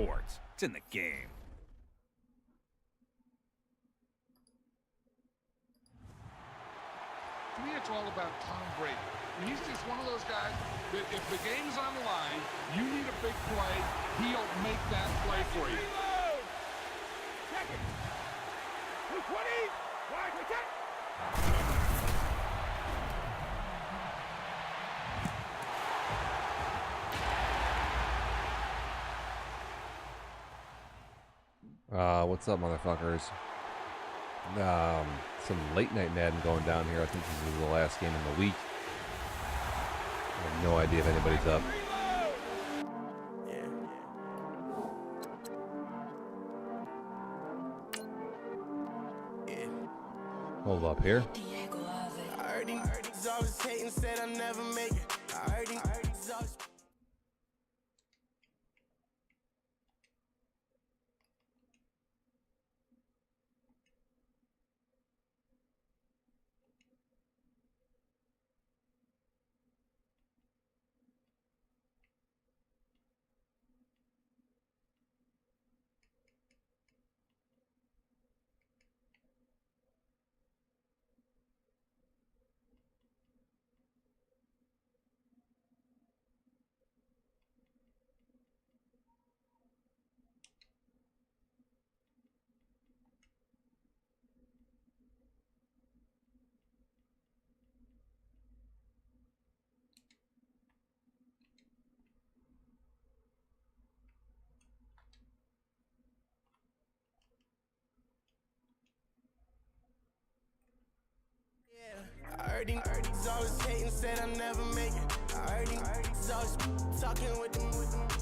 sports. It's in the game. To me, it's all about Tom Brady. He's just one of those guys that if the game's on the line, you need a big play, he'll make that play for you. Check it. 220. Wide, we check. What's up, motherfuckers? Some late night Madden going down here. I think this is the last game in the week. I have no idea if anybody's up. Hold up here. I heard he's always hating, said I never make it. I heard he's always... I heard he's always hating, said I never make it. I heard he's always talking with them.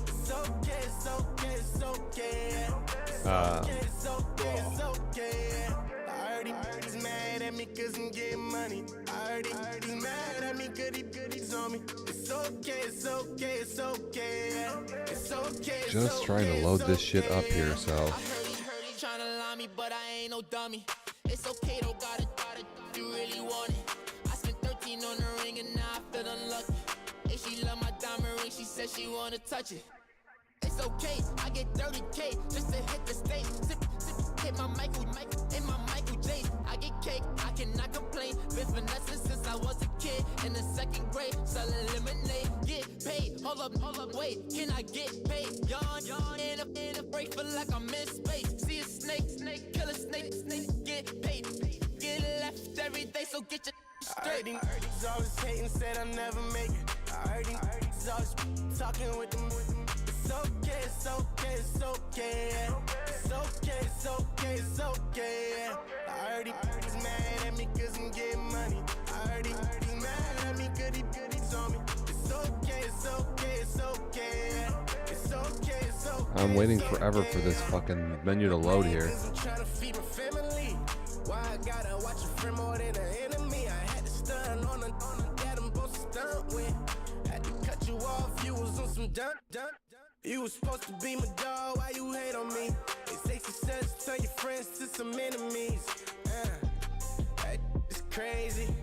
It's okay, it's okay, it's okay. It's okay, it's okay, it's okay. I heard he's mad at me cause I'm getting money. I heard he's mad at me cause he's on me. It's okay, it's okay, it's okay. It's okay, it's Just trying to load this shit up here, so. I heard he trying to lie me, but I ain't no dummy. It's okay though, got it, you really want it. I spent 13 on the ring and now I feel unlucky. And she love my diamond ring, she said she wanna touch it. It's okay, I get 30K just to hit the stage. Sip, hit my Michael, in my Michael J. I get cake, I cannot complain. Been finessing since I was a kid in the second grade. Selling lemonade, get paid. Hold up, wait, can I get paid? Yawn, in a break, feel like I'm in space. See a snake, kill a snake, get paid. Get left every day, so get your straight. I heard he's always hating, said I never make it. I heard he's always talking with them. It's okay, it's okay, it's okay. It's okay, it's okay, it's okay. I heard he's mad at me cause I'm getting money. I heard he's mad at me cause he's on me. It's okay, it's okay, it's okay. It's okay, it's okay. I'm waiting forever for this fucking menu to load here. I'm trying to feed my family. Why I gotta watch a friend more than an enemy? I had to stun on a dad I'm supposed to stunt with. Had to cut you off, you was on some dun. You was supposed to be my dog, why you hate on me? They say success, turn your friends to some enemies. Hey, it's crazy.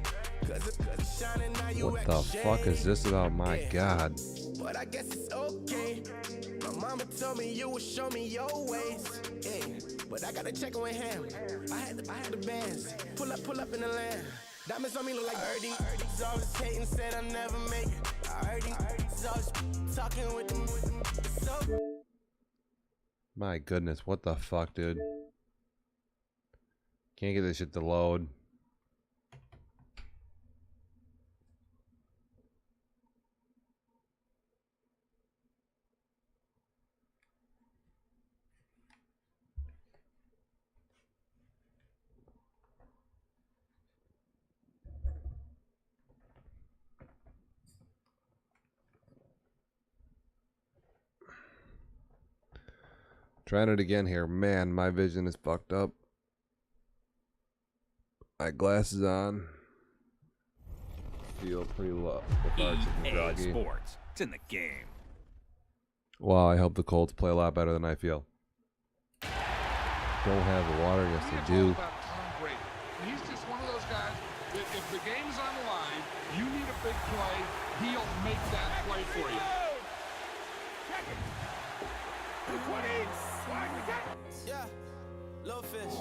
Cause it's shining now you What the fuck is this about? My God. But I guess it's okay. My mama told me you would show me your ways. Yeah. But I gotta check with him. I had the bands. Pull up in the land. Diamonds on me look like Birdie. He's always hating, said I never make it. I heard he's always talking with them. So My goodness, what the fuck, dude? Can't get this shit to load. Trying it again here. Man, my vision is fucked up. My glasses on. Feel pretty low. EA Sports. It's in the game. Wow, I hope the Colts play a lot better than I feel. Don't have the water. Yes, they do. About Tom Brady. He's just one of those guys that if the game's on the line, you need a big play, he'll make that play for you. Check it. 320. Wide, protect. Yeah, little fish.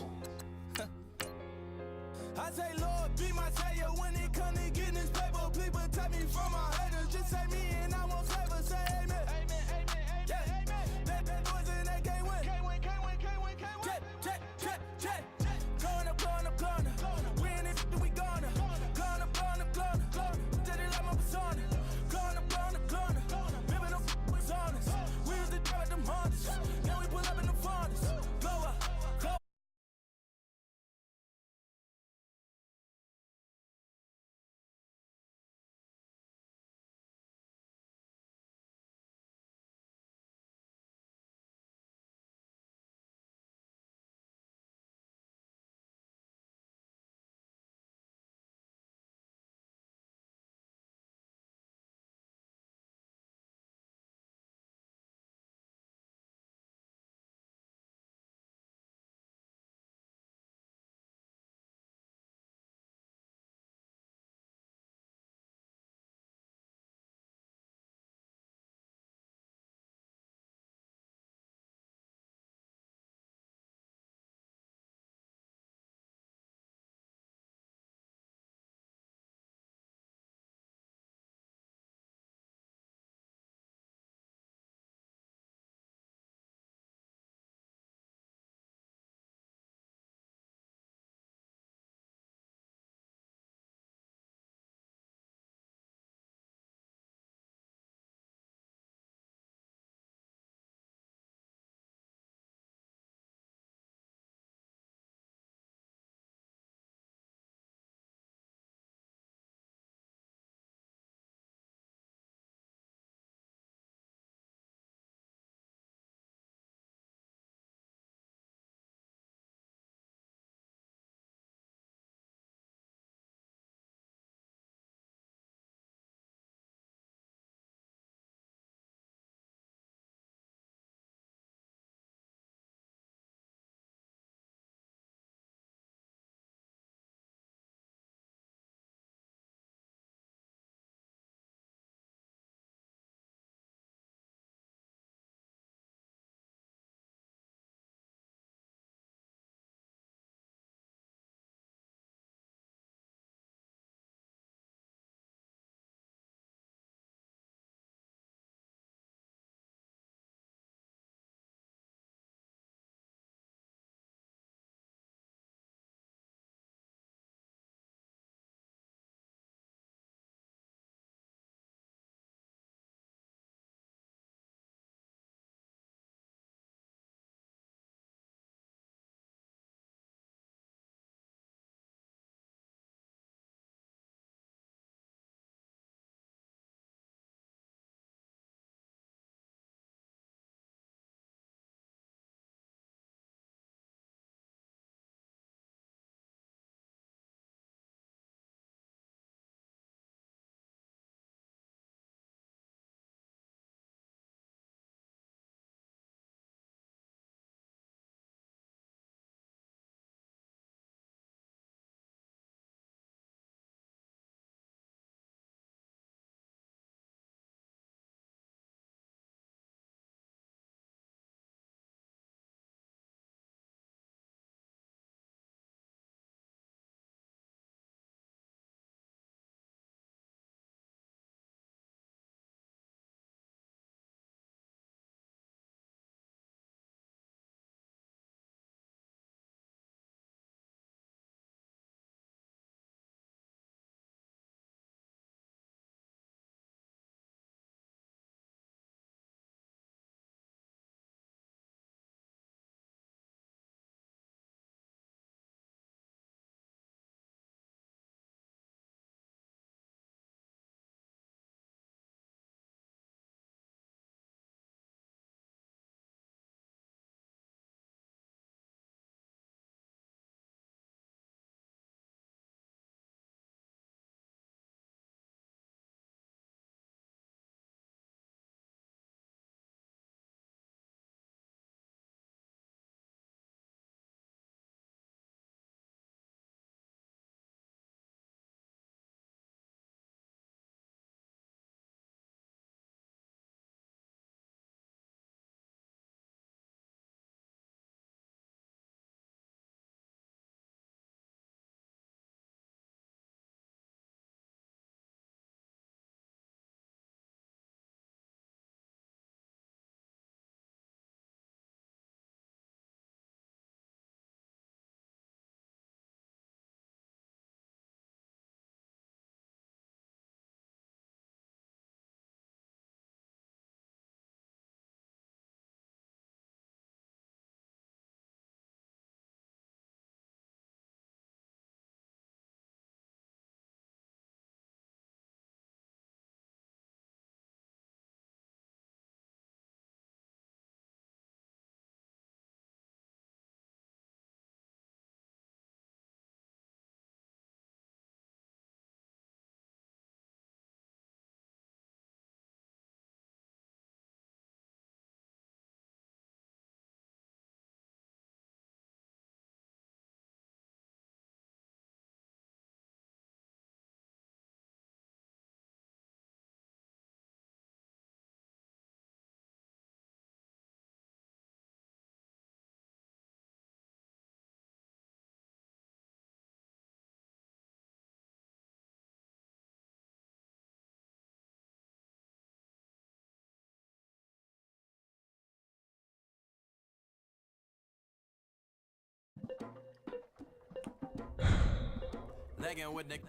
I say, Lord, be my savior when it come to getting this paper. Please protect me from my haters. Just say me and I won't save her. Say amen. Amen, amen, amen, amen. That boys in that can't win. Can't win, can't win, can't win, can't win. Jet, jet, jet, jet. Going up, going up, going up. We in it, we gonna. Going up, going up, going up. Did it like my persona. Going up, going up, going up. Living no was honest. We was the drive at them Hondas. Now we pull up in the furnace. Go up.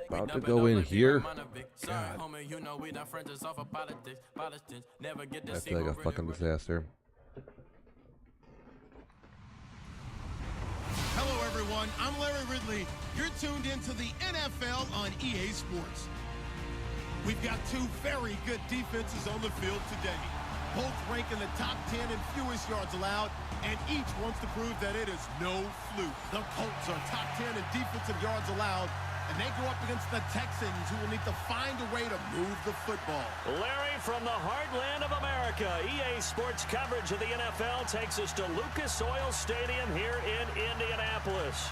About to go in here. God. I feel like a fucking disaster. Hello, everyone. I'm Larry Ridley. You're tuned into the NFL on EA Sports. We've got two very good defenses on the field today. Both rank in the top 10 in fewest yards allowed, and each wants to prove that it is no fluke. The Colts are top 10 in defensive yards allowed, and they go up against the Texans, who will need to find a way to move the football. Larry, from the heartland of America, EA Sports coverage of the NFL takes us to Lucas Oil Stadium here in Indianapolis.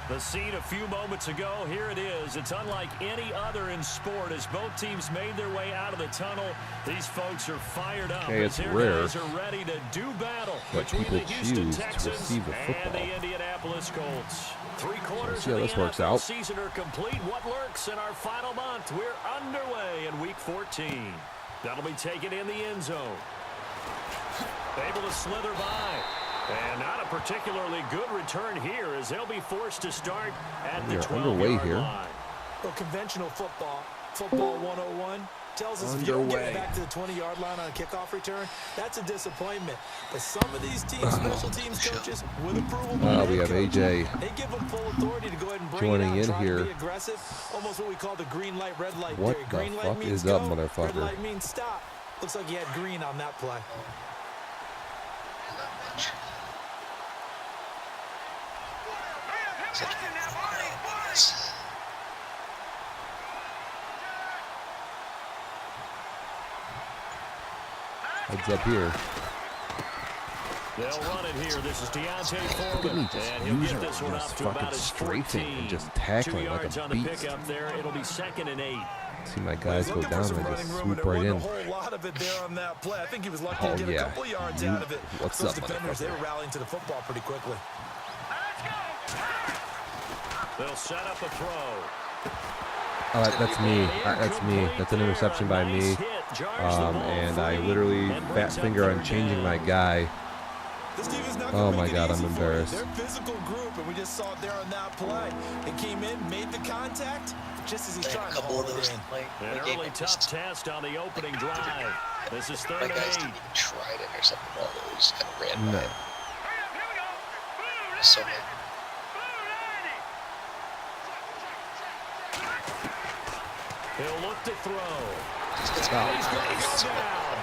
The scene a few moments ago, here it is. It's unlike any other in sport as both teams made their way out of the tunnel. These folks are fired up. Okay, it's as their rare guys are ready to do battle that between people the Houston choose to Texans receive the and football. the Indianapolis Colts. Three quarters See how of the this works NFL out. season are complete. What lurks in our final month? We're underway in Week 14. That'll be taken in the end zone. Able to slither by. And not a particularly good return here as they'll be forced to start at the 12-yard line. Well, conventional football 101, tells us if you don't get it back to the 20-yard line on a kickoff return, that's a disappointment. But some of these teams, special teams coaches, with approval by we have AJ they give them full authority to go ahead and bring joining it out, in try here. to be aggressive, almost what we call the green light, red light What theory. the Green light fuck means is up, go, motherfucker? red light means stop. Looks like you had green on that play. Heads up here. They'll run it here. This is Deontay Look at me Foreman. just And he'll using get this one just up to fucking about his strafing 14. and just 2 tackling like yards a on the beast. pickup there. It'll be 2nd and 8. See my guys go down and I just swoop right in. A whole lot of it there on that play. I think he was lucky Oh, to get yeah. a couple yards out of it. What's Those up, defenders, they motherfucker? were rallying to the football pretty quickly. They'll set up a throw. That's me. That's me. That's an interception by me. And I literally fat finger on changing my guy. This team is not Oh gonna my make it God, I'm easy for you. embarrassed. They're a physical group, and we just saw it there on that play. They came in, made the contact, just as he's trying to haul it in. An early tough test on the opening drive. This is 3rd and 8. Didn't even try to intercept the ball. It was kind of ran No. by him. So many. He'll look to throw. It's He's going to go down.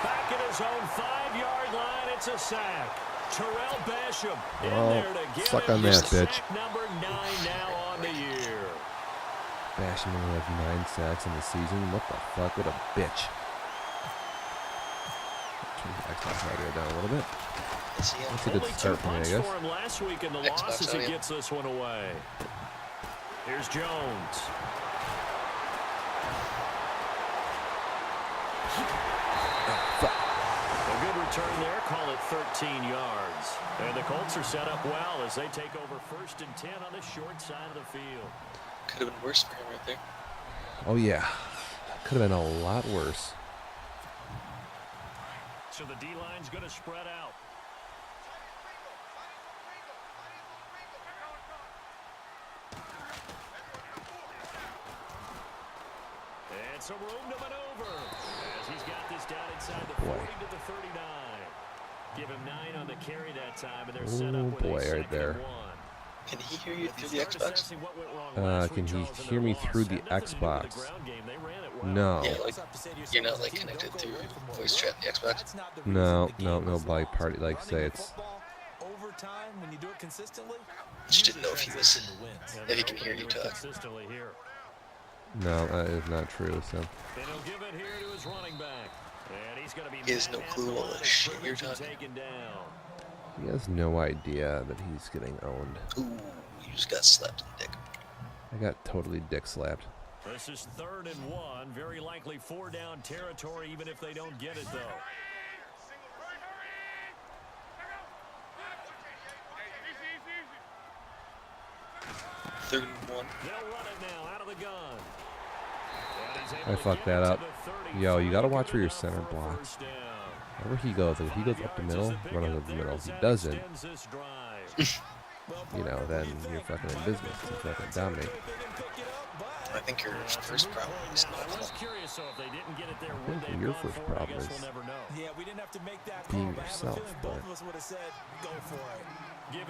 Back at his own 5-yard line, it's a sack. Terrell Basham in there to get suck it. on that, Sack bitch. number 9 now on the year. Basham only has 9 sacks in the season. What the fuck? What a bitch. Turn the Xbox audio down a little bit. That's a good Only 2 start for me, I punts guess. for him last week in the Xbox loss as he audio. gets this one away. Here's Jones. A good return there, call it 13 yards. And the Colts are set up well as they take over 1st and 10 on the short side of the field. Could have been worse for him right there. Oh, yeah. Could have been a lot worse. So the D-line's going to spread out. And some room to maneuver as he's got this down inside the 40 to the 39. Give him 9 on the carry that time, and they're set up with boy, a right 2nd there. and 1. Can he hear you through the Xbox? Can he hear me through the Xbox? No. Yeah, like you're not like connected through voice chat in the Xbox. No, like party, like say it's. Just didn't know if he was, if he can hear you talk. No, that is not true. So. He has no clue all the shit you're talking. He has no idea that he's getting owned. Ooh, you just got slapped in the dick. I got totally dick slapped. This is 3rd and 1, very likely 4-down territory, even if they don't get it though. Third and 1. They'll run it now out of the gun. I fucked that up. Yo, you gotta watch where your center blocks. Wherever he goes, if he goes up the middle, run up the middle. If he doesn't, you know, then you're fucking in business to fucking dominate. I think your first problem is not I think your first problem is being yourself, but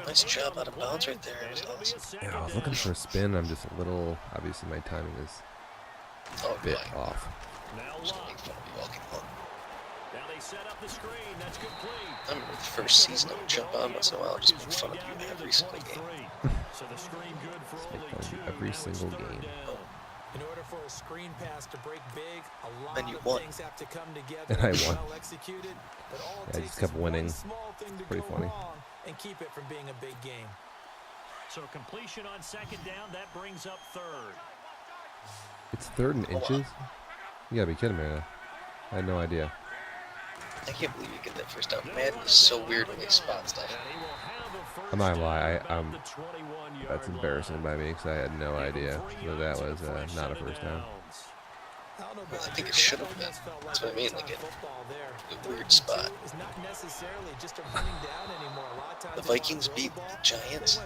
nice job out of bounds right there. It was awesome. yeah, I was looking for a spin. I'm just a little, obviously my timing is a bit off. Just make fun of you walking along. Now they set up the screen. That's complete. I remember the first season I would jump on once in a while and just make fun of you every single game. So the screen good for Just make only fun of you 2. every single game. In order for a screen pass to break big, a lot Then you of won. things have to come together And I and be won. well executed. But all it Yeah, I takes just kept is winning. one small thing to Pretty go funny. wrong and keep it from being a big game. So completion on second down. That brings up third. It's third and inches? You gotta be kidding me, man. I had no idea. I can't believe you get that first down. Madden is so weird when they spot stuff. I'm not gonna lie, that's embarrassing by me because I had no idea that that was not a first down. Well, I think it should have been. That's what I mean, like a weird spot. The Vikings beat the Giants?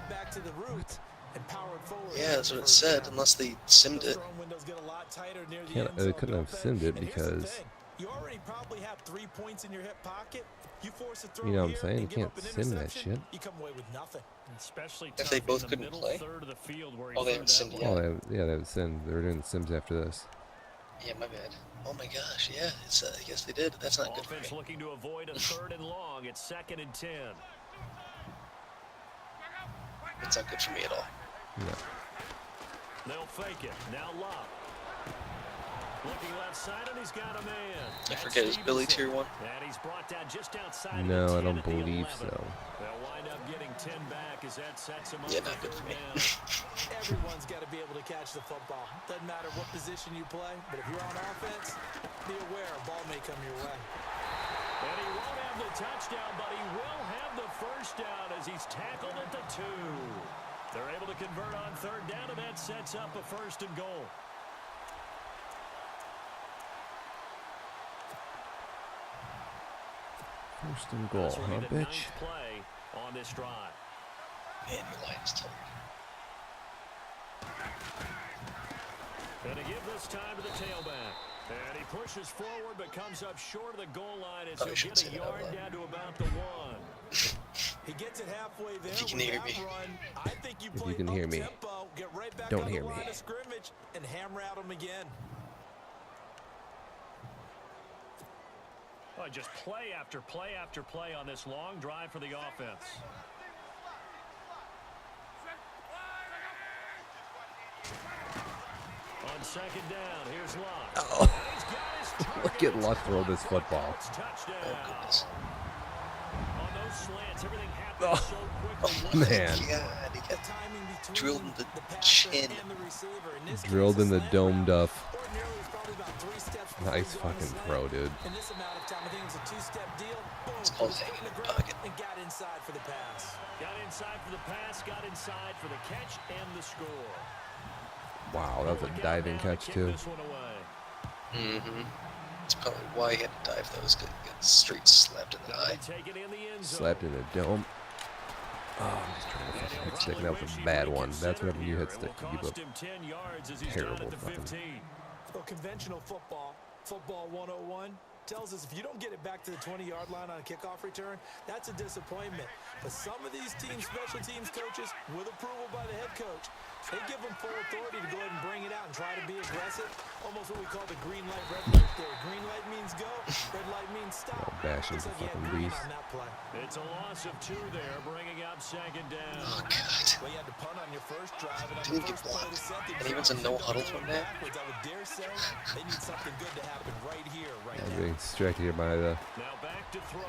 Yeah, that's what it said, unless they simmed it. They couldn't have simmed it because, you already probably have 3 points in your hip pocket. You force a throw you know what I'm here saying? You and give can't up an sim that interception, shit. You come away with nothing. Especially If they both couldn't play? Oh, they haven't simmed yet. Oh, yeah, they have simmed. They were doing the sims after this. Yeah, my bad. Oh my gosh, yeah, it's, I guess they did. That's not good for Offense me. looking to avoid a third and long. It's 2nd and 10. It's not good for me at all. No. They'll fake it. Now Locke. Looking left side, and he's got a man. I forget, is Billy tier 1? And he's brought down just outside. No, I don't believe so. They'll wind up getting 10 back as that sets him up. Yeah, not good for me. Everyone's got to be able to catch the football. Doesn't matter what position you play, but if you're on offense, be aware a ball may come your way. And he won't have the touchdown, but he will have the first down as he's tackled at the 2. They're able to convert on third down, and that sets up a 1st and goal. First and goal, huh, bitch? Play on this drive. Man, your line's tired. And to give this time to the tailback. And he pushes forward but comes up short of the goal line as he'll get a yard down to about the 1. He gets it halfway there. If you can hear me. I think you If you can hear me, get right back don't on hear the me. line of scrimmage and hammer at him again. Oh, just play after play after play on this long drive for the offense. On second down, here's Locke. Oh, look at Luck throw this football. Oh, goodness. On those slants, everything happens so quickly. Oh, Man. God, he got drilled in the chin. Drilled in the dome duff. Nice fucking throw, dude. In this amount of time, I think it was a two-step deal. Boom, It's called put his foot hanging in in the the ground pocket. and got inside for the pass. Got inside for the pass, got inside for the catch and the score. Wow, that was a diving catch, too. Mm-hmm. That's probably why he had to dive. That was good. Got straight slapped in the eye. Slapped in the dome. Oh, I'm just trying to fucking hit stick. That was a bad one. That's whenever you hit stick, you give up terrible fucking. Well, conventional football, football 101, tells us if you don't get it back to the 20-yard line on a kickoff return, that's a disappointment. But some of these teams, special teams coaches, with approval by the head coach, they give them full authority to go ahead and bring it out and try to be aggressive. Almost what we call the green light, red light there. Green light means go, red light means stop. Bashing's a fucking beast. It's a loss of 2 there, bringing up second down. Oh, God. Well, you had to punt on your first drive, and on Didn't the get first play of the blocked. second And even drive, a no huddle from that. backwards, I would dare say they need something good to happen right here, right I'm now. being distracted here by the Now back to throw.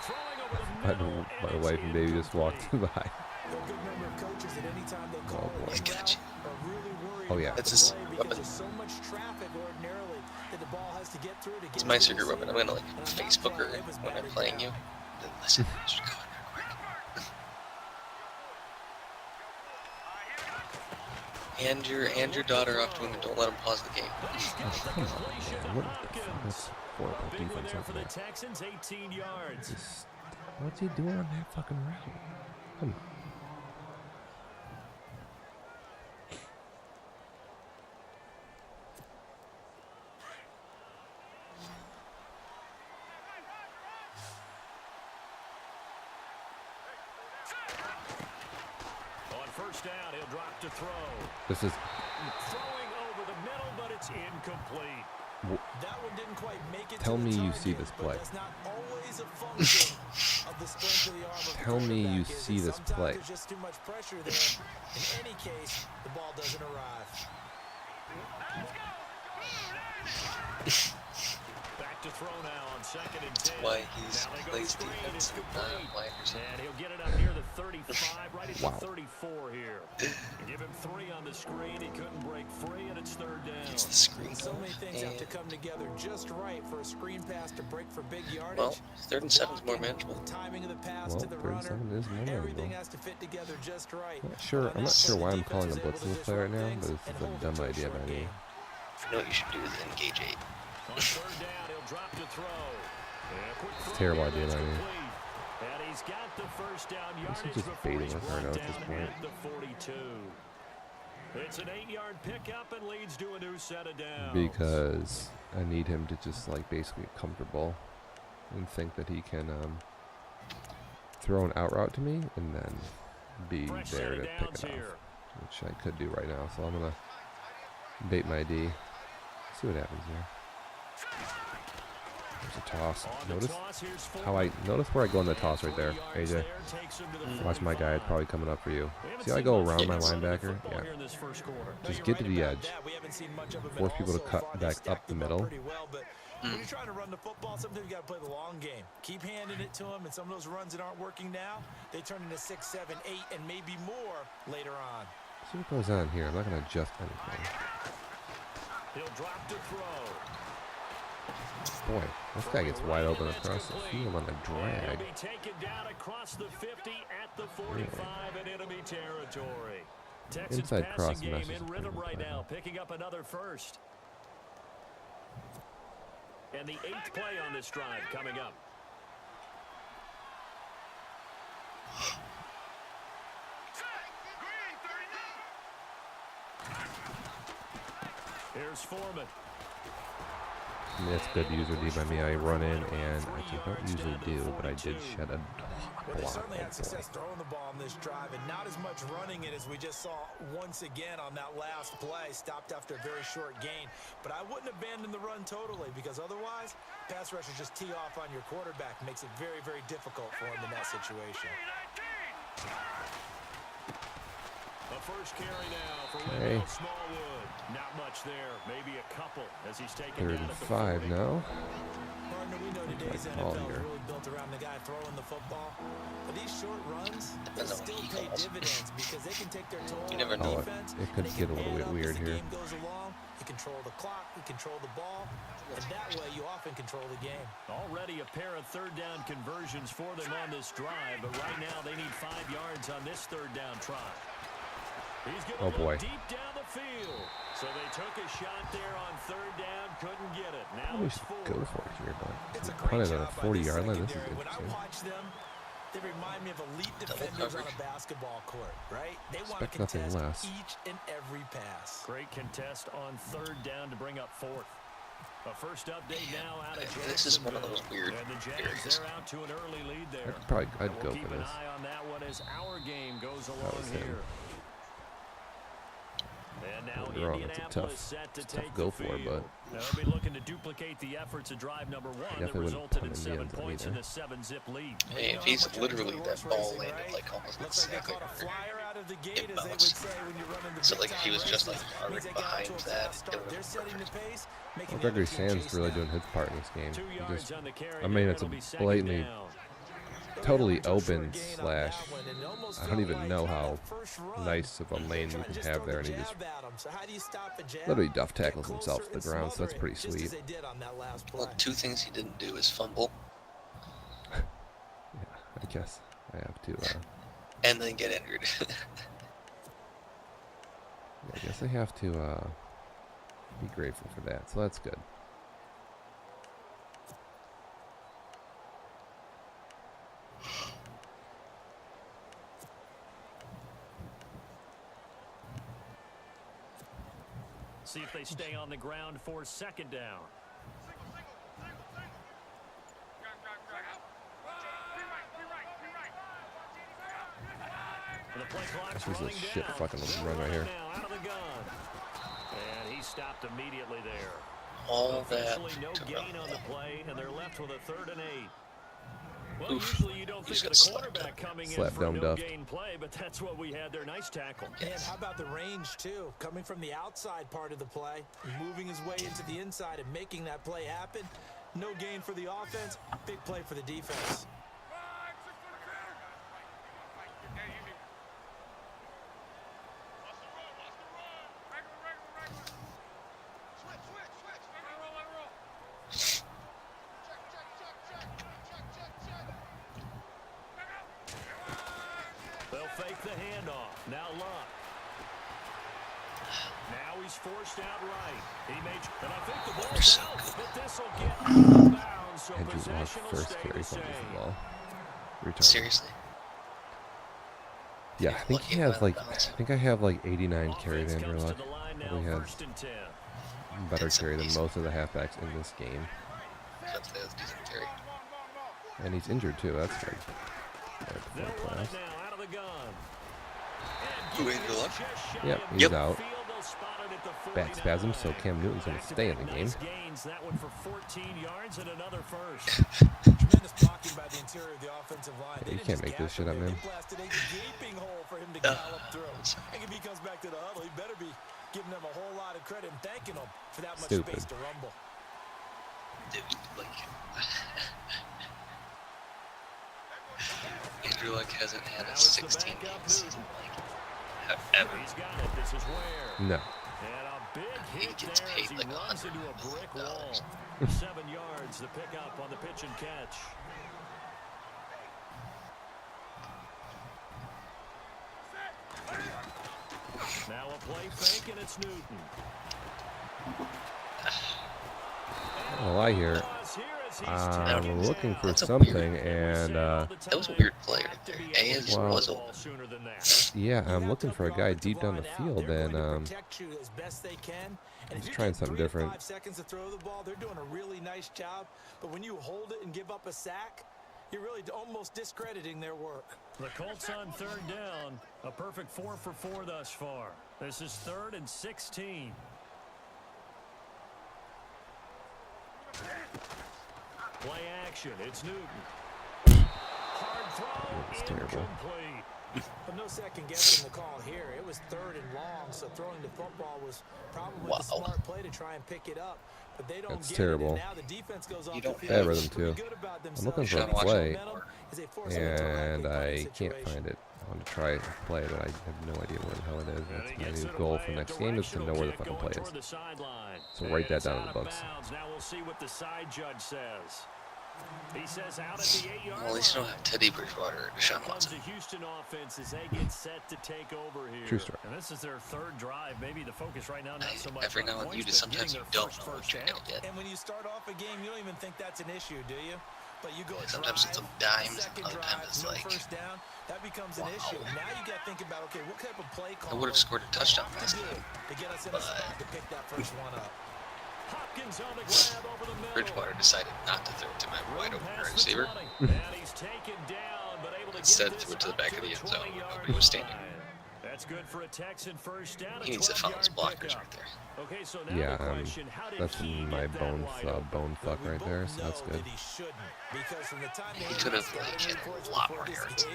Throwing over the my wife and baby just walked by. There are a good number of coaches at any time they call boy. it I got you. are really worried Oh, yeah. about That's the his play weapon. because there's so much traffic ordinarily that the ball has to get through to get It's my to the secret weapon. I'm receiver. gonna, like, And on that Facebook play, her it was when I'm battered playing down. you. Then listen, just go in real quick. Hand your daughter off to him and don't let him pause the game. Oh, come on, man. What the fuck? That's horrible Big one defense there up for the there. Texans, 18 yards. What's he doing on that fucking route? Come on. On first down, he'll drop to throw. This is. Throwing over the middle, but it's incomplete. That one didn't quite make it Tell to me the you target, see this but play. that's not always a function of the strength of the arm of the Tell me you quarterback, is see it? this Sometimes play. there's just too much pressure there. In any case, the ball doesn't arrive. Back to throw now on 2nd and 10. Why he's Now they go plays screen, defense, it's not complete. wide receiver. And he'll get it up near the 35, right at Wow. the 34 here. Give him 3 on the screen. He couldn't break free, and it's 3rd down. It's the screen. So many things have to come together just right for a screen pass to break for big yardage. Well, 3rd and 7 is more Blocking, manageable. The timing of the pass Well, to the 3rd and runner. 7 is more Everything manageable. has to fit together just right. I'm not sure why I'm calling a blitz in this play right now, but this is a dumb idea by me. You know what you should do is engage 8. On 3rd down, he'll drop to throw. It's a terrible idea by me. And he's got the first down This is yardage just before baiting he's with her now brought at this down point. at the 42. It's an 8-yard pickup and leads to a new set of downs. Because I need him to just like basically get comfortable and think that he can throw an out route to me and then be Fresh there set to of pick downs it here. off, which I could do right now. So I'm gonna bait my D. See what happens here. There's a toss. Notice how notice where I go on the toss right there, AJ. Watch my guy probably coming up for you. See how I go around my linebacker? Yeah. Just get to the edge. Force people to cut back up the middle. When you're trying to run the football, sometimes you got to play the long game. Keep handing it to them, and some of those runs that aren't working now, they turn into 6, 7, 8, and maybe more later on. See what goes on here. I'm not gonna adjust anything. He'll drop to throw. Boy, this guy gets wide open across the field on a drag. He'll be taken down across the 50 at the 45 in enemy territory. Texans Inside cross passing game meshes in are rhythm pretty right good. now, picking up another first. And the 8th play on this drive coming up. Here's Foreman. That's good user D by me. I run in and I don't usually do, but I did shed a But they block. certainly had Oh, success boy. throwing the ball on this drive, and not as much running it as we just saw once again on that last play. Stopped after a very short gain. But I wouldn't abandon the run totally, because otherwise, pass rushers just tee off on your quarterback. Makes it very, very difficult for him in that situation. The first carry now for Hey. Wendell Smallwood. Not much there, maybe a couple as he's taken 3rd down and at the 5 40. now. Partner, we know today's call NFL is here. really built around the guy throwing the football. But these short runs, they Depends on what still he pay calls. dividends because they can take their toll You on never the know. defense. It could and they get a can little add bit up weird as the here. game goes along. You control the clock, you control the ball, and that way you often control the game. Already a pair of 3rd down conversions for them on this drive, but right now they need 5 yards on this 3rd down try. He's going to Oh, boy. look deep down the field. So they took a shot there on 3rd down, couldn't get it. Now We it's should 4. go for it here, It's a but great punted on job a by 40-yard line. This is secondary. When I interesting. watch them, they remind me of elite Double defenders on coverage. a basketball court, right? They want to Expect nothing contest less. each and every pass. Great contest on 3rd down to bring up 4th. A first update now out of Jacksonville. This is one of those weird And the Jags, areas. they're out to an early lead there. I'd We'll go keep for an this. eye on that one as our game goes was along him. here. And now Don't get me wrong, it's a Indianapolis tough- set to it's a tough take go the for, field. but- They'll be looking to duplicate the efforts of drive number 1 that definitely wouldn't resulted put in him in the 7 end zone points either. in the 7-zip lead. Hey, if he's literally that ball landed like almost Looks like they exactly caught a where flyer out of the gate, it as they would bounced. say when you're running the So, big like, if he was time just, like, races. already Means they got behind off to a that, fast start. it would've They're setting the perfect. pace, making Well, the Gregory other team Sand's chase really them. doing his part in this game. 2 He yards just, on the carry I mean, there. it's a It'll be 2nd blatantly down. totally They got off to a open short gain on slash. that one, and almost I don't felt even like know on how that first run, nice of a lane you trying to can just have throw there, the and he just jab at 'em. So how do you stop a jab? literally duff Get tackles himself closer to the and ground, so that's smother pretty it, just sweet. as they did on that last play. Well, 2 things he didn't do is fumble Yeah, I guess I have to. and then get injured. I guess I have to be grateful for that. So that's good. See if they stay on the ground for 2nd down. This is a shit fucking run right here. And he stopped immediately there. All that No to gain run on the that. play, and they're left with a 3rd and 8. Well, Oof. usually you don't He's think got of the quarterback coming in Slap for down no duffed. gain play, but that's what we had there. Nice tackle. And how about the range, too? Coming from the outside part of the play, moving his way into the inside and making that play happen. No gain for the offense, big play for the defense. They'll fake the handoff. Now Luck. Now he's forced out right. He made, and I think the ball's out, but this will get out of bounds, so Andrew Luck possession will first stay carry the fumbles same. the ball. Retarded. Seriously? Yeah, I think he has like, I think I have like 89 carries, Andrew Luck. Probably has better carry than most of the halfbacks in this game. That's a decent carry. And he's injured too, that's good. They'll run it now out of the gun. Who, Andrew Luck? Yep, he's Yep. out. Back spasm, so Cam Newton's going to stay in the game. That one for 14 yards and another first. Tremendous blocking by the interior of the offensive line. Yeah, you can't make this shit up, man. They blasted a gaping hole for him to gallop through. And if he comes back to the huddle, he better be giving them a whole lot of credit and thanking them for that much Stupid. space to rumble. Dude, like... Andrew Luck hasn't had a 16-game season, like, ever. He's got it. This is where. No. And a big He hit gets there paid as he like runs into a $100 brick million. wall. 7 yards, the pickup on the pitch and catch. Now a play fake, and it's Newton. Well, I hear I'm looking for That's a something, and That was a weird play right there. A Well, was open. yeah, I'm looking for a guy deep down the field, and he's trying something different. 5 seconds to throw the ball. They're doing a really nice job, but when you hold it and give up a sack, you're really almost discrediting their work. The Colts on 3rd down. A perfect 4 for 4 thus far. This is 3rd and 16. Play action. It's Newton. Hard throw. It's terrible. Incomplete. But no second guessing the call here. It was 3rd and long, so throwing the football was probably the smart play to try and pick it up. But they don't That's get terrible. it. And now the defense goes off You the don't field. I have rhythm too. Good about I'm looking themselves. for a Trying to watch play, Momentum as they force them into a and likely I punting can't situation. find it. I want to try a play, but I have no idea where the hell it is. That's my new goal for next game, is to know where the fucking play is. So write that down in the books. Now we'll see what the side judge says. He says out at the 8-yard Well, at least you don't line. have Teddy Bridgewater or Deshaun Comes Watson. the Houston offense as they get set to take over here. True story. And this is their 3rd drive. Maybe the focus right now, not so much Every on now and points, then, but sometimes getting you their don't know what first you're down. going to get. And when you start off a game, you don't even think that's an issue, do you? But you go Sometimes it's a dime, other times it's no like, first down, that becomes an issue. Now you got to think about, okay, what type of play call I would have scored a touchdown last to do time, to get us in a spot to pick that first one up. Hopkins on the grab over the middle. Bridgewater decided not to throw it to my wide open Past the receiver. 20. And he's taken down, but able to Instead, get threw it this to the back up of the end zone when 20-yard nobody was standing. line. That's good for a Texan first down. He needs to follow his blockers right there. Okay, so now Yeah, the question, how did that's he my get that bone wide open? bone fuck right there, so that's good. He shouldn't, because from the time He could have like hit a lot more yards.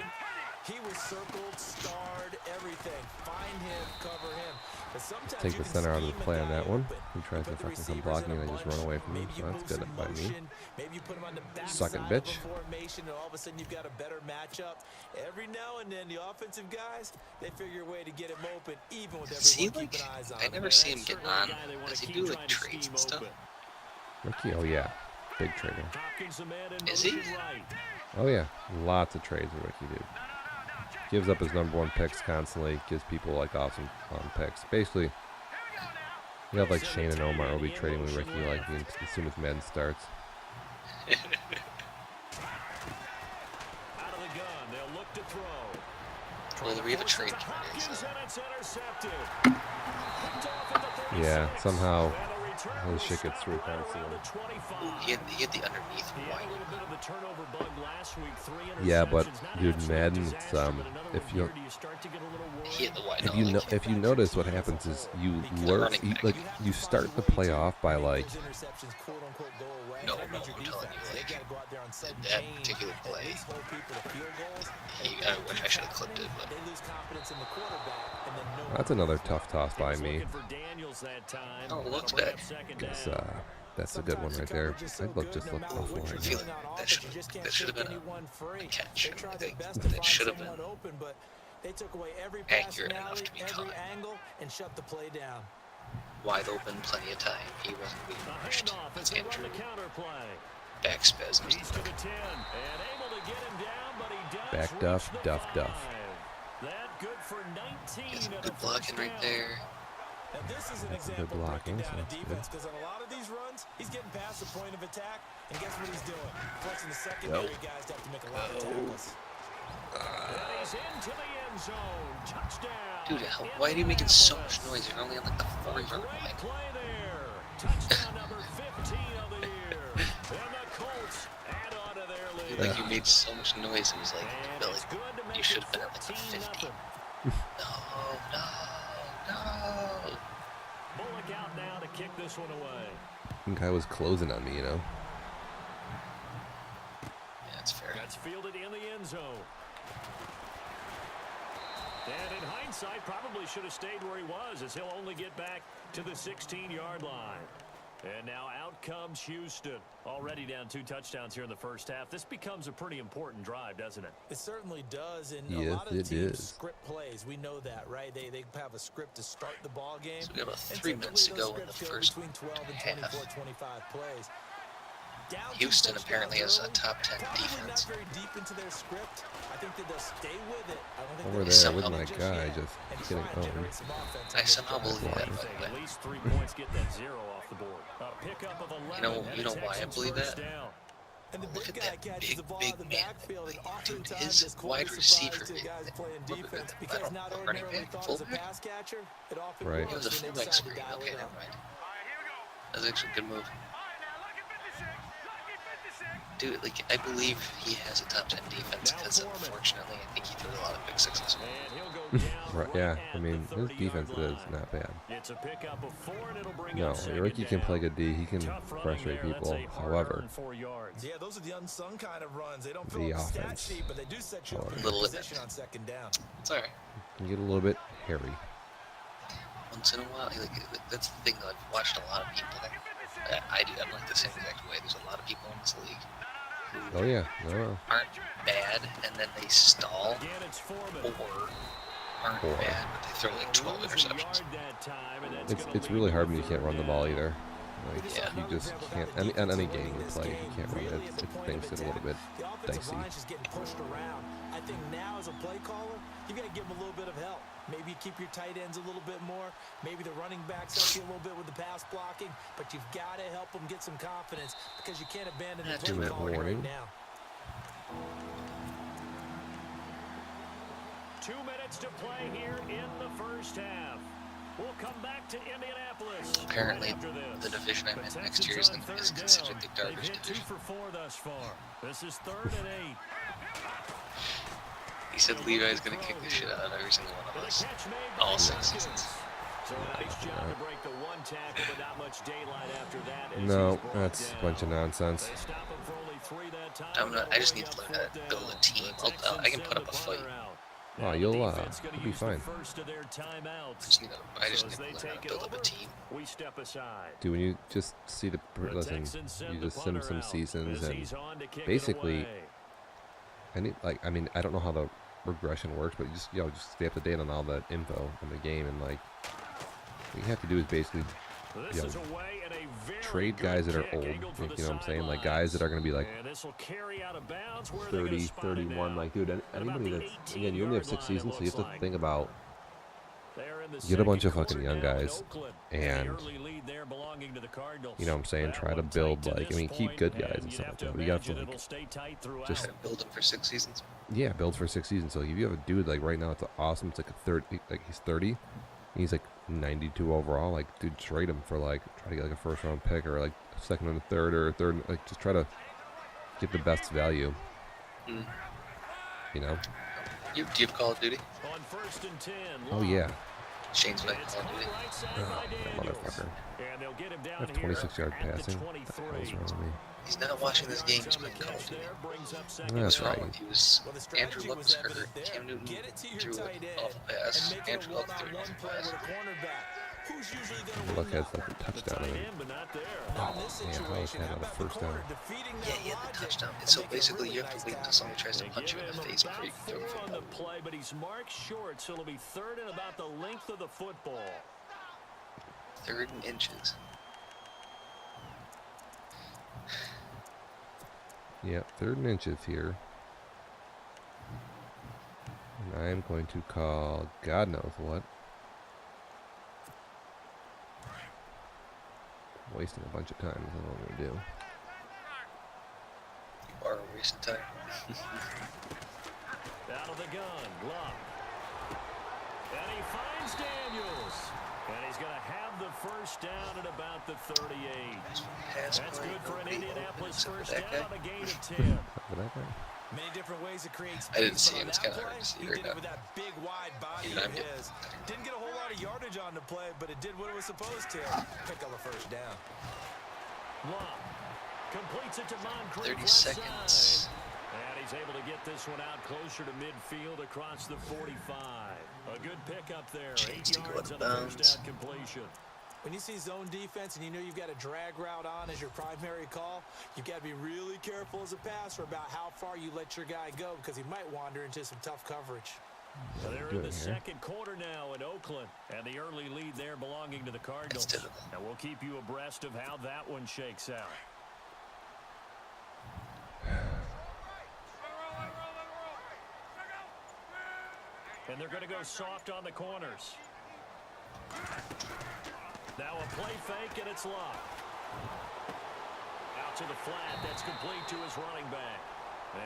He was circled, starred, everything. Find him, cover him. But sometimes Take you the can center out of scheme the a play on guy that one. open. He tries to Put the fucking come receivers block in me, a and I just bunch. run away from him, Maybe so you that's move good some by me. motion. Maybe you put him on the back Sucking side bitch. of a formation, and all of a sudden you've got a better matchup. Every now and then, the offensive guys, they figure a way to get him open, even with Is he everyone like, keeping eyes on I him. never see him get on. Does he do like trades and stuff? Ricky, oh yeah, big trader. Hopkins the man in Is he? motion right. Oh yeah, lots of trades with Ricky, dude. Gives up his #1 picks constantly. Gives people like awesome picks. Basically, you have like Shane and Omar will be trading with Ricky like as soon as Madden starts. Out of the gun, they'll look to throw. Well, we have a trade today, so. Hopkins, and it's intercepted. Picked off at the 36. Yeah, somehow And a All this shit gets through constantly. He hit the underneath wide. Yeah, but dude, Madden, it's if you He hit the wide. if you notice what happens is you learn you start the play off by like. No, I'm telling you, like, that particular play, I wish I should have clipped it, but... That's another tough toss by me. Oh, it looks bad. That's a good one right there. I'd look awful I right feel now. like that should have been a catch. I think that should have been accurate enough to be caught. Wide open, plenty of time. He wasn't being rushed. That's Andrew. Back spasms. Back duff. He's good blocking right there. And this is an That's example good blocking, breaking down so a that's defense, because on a lot of these runs, he's getting past the point of attack, and guess what he's doing? Flexing the secondary guys to have to make a lot of tackles. He's into the end zone. Touchdown. Dude, why are you making so much noise? You're only on like the 4-yard line. Play there. Touchdown number 15 of the year. And the Colts add on to their lead. Like, you made so much noise, it was like, Billy, you should have been at like the 50. No. Bullock out now to kick this one away. I think I was closing on me, you know. Yeah, it's fair. That's fielded in the end zone. And in hindsight, probably should have stayed where he was, as he'll only get back to the 16-yard line. And now out comes Houston. Already down 2 touchdowns here in the first half. This becomes a pretty important drive, doesn't it? It certainly does, and Yes, a lot of it teams is. script plays. We know that, right? They have a script to start the ball game. So we got about 3 minutes to go in the first between 12 and half. 24, 25 plays. Houston apparently has a top 10 defense. Not very deep into their script. I think that they'll stay with it. I don't think Over they'll there with somehow my just guy yet, just and getting try and owned. generate some offense. I somehow believe that, by At the way. least 3 points get that 0 off the board. A pickup of 11. You know why I believe that? And the Look big at guy that catches the ball big in the man. backfield, and Dude, oftentimes his this wide quarter receiver, surprise to guys playing what- defense, I because don't not know, running ordinarily back, thought as a fullback? pass catcher, it often Right. It was a works when they fullback decide to screen. dial Okay, it never up. mind. That was actually a good move. Dude, like, I believe he has a top 10 defense because, unfortunately, I think he threw a lot of pick sixes. Right, yeah, I mean, his defense is not bad. It's a pickup of 4, and it'll bring No, up second Ricky can down. play good D. He can Tough running frustrate there. That's people. a hard However, earned 4 yards. Yeah, those are the unsung kind of runs. They don't The fill up the stat offense. sheet, but they do set you up in a Little good bit. position on second down. It's alright. can get a little bit hairy. Once in a while, like, that's the thing, I've watched a lot of people that I'm like the same exact way. There's a lot of people in this league who Oh yeah, no. aren't bad, and then they stall, Again, it's Foreman. or aren't Or- bad, but they throw like 12 interceptions. It's really hard when you can't run the ball either. Like Yeah. you just can't. On any game you play, if you can't run it. It makes it a little bit The offensive dicey. line's just getting pushed around. I think now, as a play caller, you got to give them a little bit of help. Maybe you keep your tight ends a little bit more. Maybe the running backs help you a little bit with the pass blocking. But you've got to help them get some confidence, because you can't abandon the That's play a calling warning. right now. 2 minutes to play here in the first half. We'll come back to Indianapolis. Apparently, right after this. the division I'm in The next year is Texans on considered the third garbage down. They've hit 2 division. for 4 thus far. This is 3rd and 8. He said Levi's gonna kick the shit out of every single one of us. All 6 seasons. So nice job to break the 1 tackle, but not much daylight after that. as No, he's brought that's a down. bunch of nonsense. They stop him for only 3 that time. I just need to learn how to build a team. I can put up a fight. Oh, you'll be fine. I just need to learn how to build up a team. We step aside. Dude, when you just see listen, you just sim some seasons and basically I mean, I don't know how the regression works, but just just stay up to date on all that info on the game, and like what you have to do is basically trade guys that are old, like, you know what I'm saying, like guys that are going to be like 30, 31, like dude, anybody that's, again, you only have 6 seasons, so you have to think about get a bunch of fucking young guys and, you know what I'm saying, try to build, like, I mean, keep good guys and stuff like that. We got to, like, just build him for 6 seasons. Yeah, build for 6 seasons. So if you have a dude like right now, it's awesome. It's like a 30, like he's 30. He's like 92 overall. Like, dude, trade him for like, try to get like a first round pick or like second and a third or a third. Like, just try to get the best value. You know? Do you have Call of Duty? On 1st and 10. Oh, yeah. Shane's playing Call of Duty. Oh, that motherfucker. I have 26-yard passing. What the hell's wrong with me? He's not watching this game. He's playing Call of Duty. That's right. He was Andrew Luck was hurt. Cam Newton threw an awful pass. Andrew Luck threw an awful pass. Luck has like a touchdown in it. Oh, yeah, how is that not a first down? Yeah, he had the touchdown. And so basically, you have to wait until somebody tries to punch you in the face before you can throw the football. Play, but he's marked short, so it'll be 3rd and about the length of the football. 3rd and inches. Yep, 3rd and inches here. And I am going to call God knows what. Wasting a bunch of time is what I'm going to do. You are wasting time. Out of the gun, Luck. And he finds Daniels. And he's going to have the first down at about the 38. That's good for an Indianapolis first down, a gain of 10. Many different ways to create space. I didn't see him. It's kind of hard to see he right did now. it with that big wide body of his. Didn't get a whole lot of yardage on the play, but it did what it was supposed to. Pick up a first down. Luck completes it to Moncrief. 30 seconds. And he's able to get this one out closer to midfield across the 45. A good pickup there. 8 yards on the first down completion. When you see zone defense and you know you've got a drag route on as your primary call, you've got to be really careful as a passer about how far you let your guy go because he might wander into some tough coverage. They're in the second quarter now in Oakland, and the early lead there belonging to the Cardinals. And we'll keep you abreast of how that one shakes out. And they're going to go soft on the corners. Now a play fake, and it's Luck. Out to the flat. That's complete to his running back.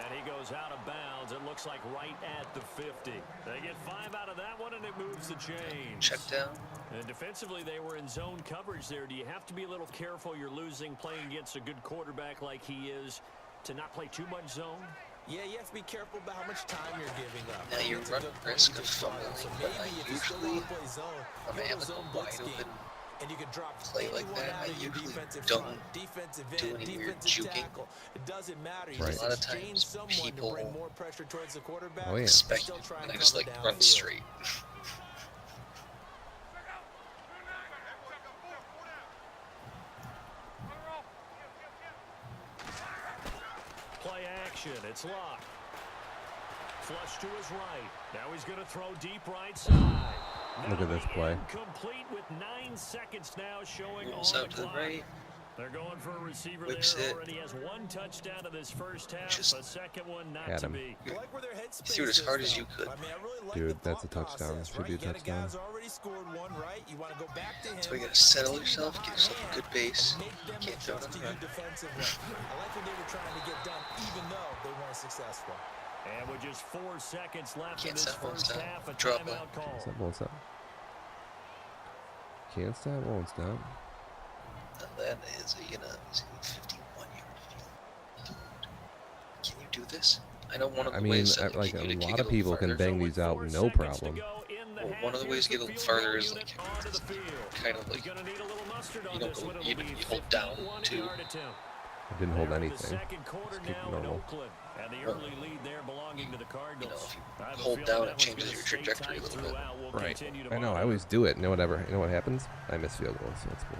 And he goes out of bounds. It looks like right at the 50. They get 5 out of that one, and it moves the chains. Check down. And defensively, they were in zone coverage there. Do you have to be a little careful? You're losing playing against a good quarterback like he is to not play too much zone? Yeah, you have to be careful about how much time you're giving up. Now you're running risk of fumbling, but usually, when I have a wide open and you can drop play like that, I usually don't do any weird juking. It doesn't matter. A lot of times people more pressure towards the quarterback. Expect it, and I just like run straight. Play action. It's Luck. Flush to his right. Now he's going to throw deep right side. Look at this play. Complete with 9 seconds now showing on out the to the clock. right. They're going for a receiver Whips there. it. Already has 1 touchdown in this first half. Just a second one not had to him. be. You threw it as hard as you could. Dude, that's a touchdown. Should be a touchdown. So you gotta settle yourself, get yourself a good base. You can't throw it on the run. I like what they were trying to get done, even though they weren't successful. And with just 4 seconds left in Can't this stop, won't first stop. half, a Drop timeout it. call. Stop, won't stop. Can't stop, won't stop. Now that is a 51-yard field. Can you do this? I know one of the ways that like you a can lot get of people can farther. bang these out no problem. Well, one of the ways to get a little farther is like kind of like you don't go, you hold down to. I didn't hold anything. Second quarter Just keep it now in normal. Oakland, and the early lead there belonging to the Cardinals. You know, if you hold down, it changes your trajectory a little bit. Right. I know. I always do it. You know whatever. You know what happens? I miss field goals, so it's cool.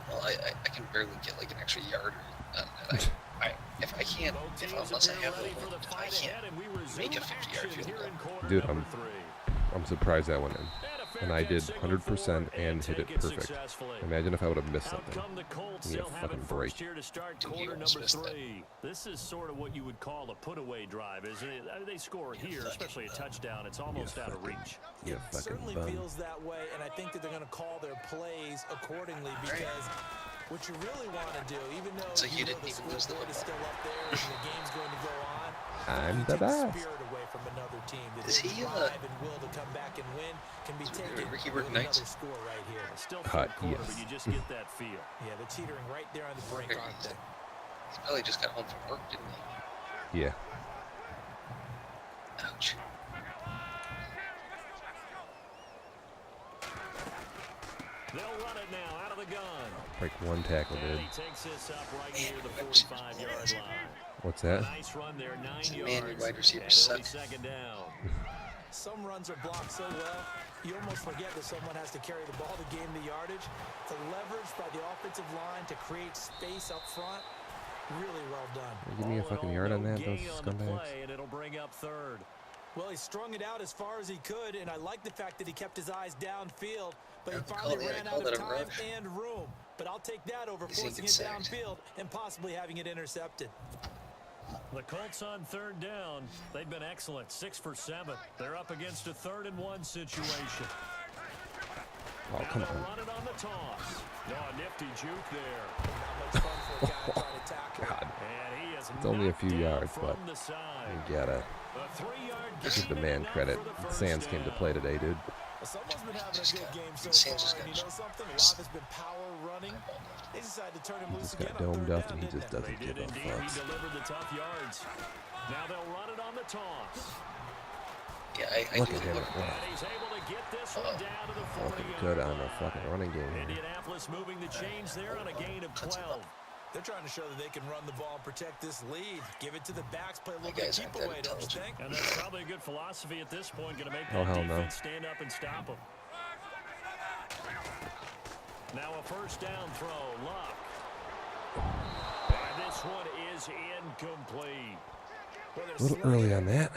Well, I can barely get like an extra yard. If I can't, unless I have the wind, I can't make a 50-yard field goal. Dude, I'm surprised that went in. And I did 100% and hit it perfect. Imagine if I would have missed something. Give me a fucking break. This is sort of what you would call a put-away drive, isn't it? They score here, especially a touchdown. It's almost out of reach. You It certainly feels that way, and I think that they're going to call their plays accordingly because what you really want to do, even though so you know didn't the even lose the scoreboard is still football. up there and the game's going to go on, I'm the best. Is he Ricky Rick Knight? Still third quarter, yes. but you just get that feel. Yeah, they're teetering right there on the brink, aren't they? He probably just got home from work, didn't he? Yeah. Ouch. They'll run it now out of the gun. Break one tackle, And dude. he takes this up right near the 45-yard line. What's that? Nice run there, 9 yards. Man, your wide receiver And suck. only second down. Some runs are blocked so well, you almost forget that someone has to carry the ball to gain the yardage. The leverage by the offensive line to create space up front, really well done. Give me a fucking yard on that, those scumbags. And it'll bring up third. Well, he strung it out as far as he could, and I like the fact that he kept his eyes downfield, but he Yeah, finally I ran call out that of a time rush. and room. But I'll take that over He's forcing it sacked. downfield and possibly having it intercepted. The Colts on third down. They've been excellent, 6 for 7. They're up against a 3rd-and-1 situation. Oh, Now come they'll on. run it on the toss. No, a nifty juke there. Not much fun for a guy trying to tackle. God. And he is It's only a few knocked down yards, from but the side. you gotta A 3-yard give the gain man enough credit. for the first Sands came to down. play today, dude. Well, someone's been having a Just good got- game so Sands just far, and got you know something? A lot has been power running. They decided to turn him loose Just again got on domed third up down, and he didn't just they? doesn't They give did a indeed. He fuck. delivered the tough yards. Now they'll run it on the toss. Yeah, I Look do at him. look. And he's able to get this one down to the 40-yard Looking good on the line. fucking running game here. Indianapolis moving the chains there on a gain of 12. They're trying to show that they can run the ball and protect this lead. Give it to the backs, play a little bit guys of aren't keep that away, don't you intelligent. think? And that's probably a good philosophy at this point, going to make Oh, that hell no. defense stand up and stop them. Now a first down throw, Luck. And this one is incomplete. Well, they're A little slinging early it. on that.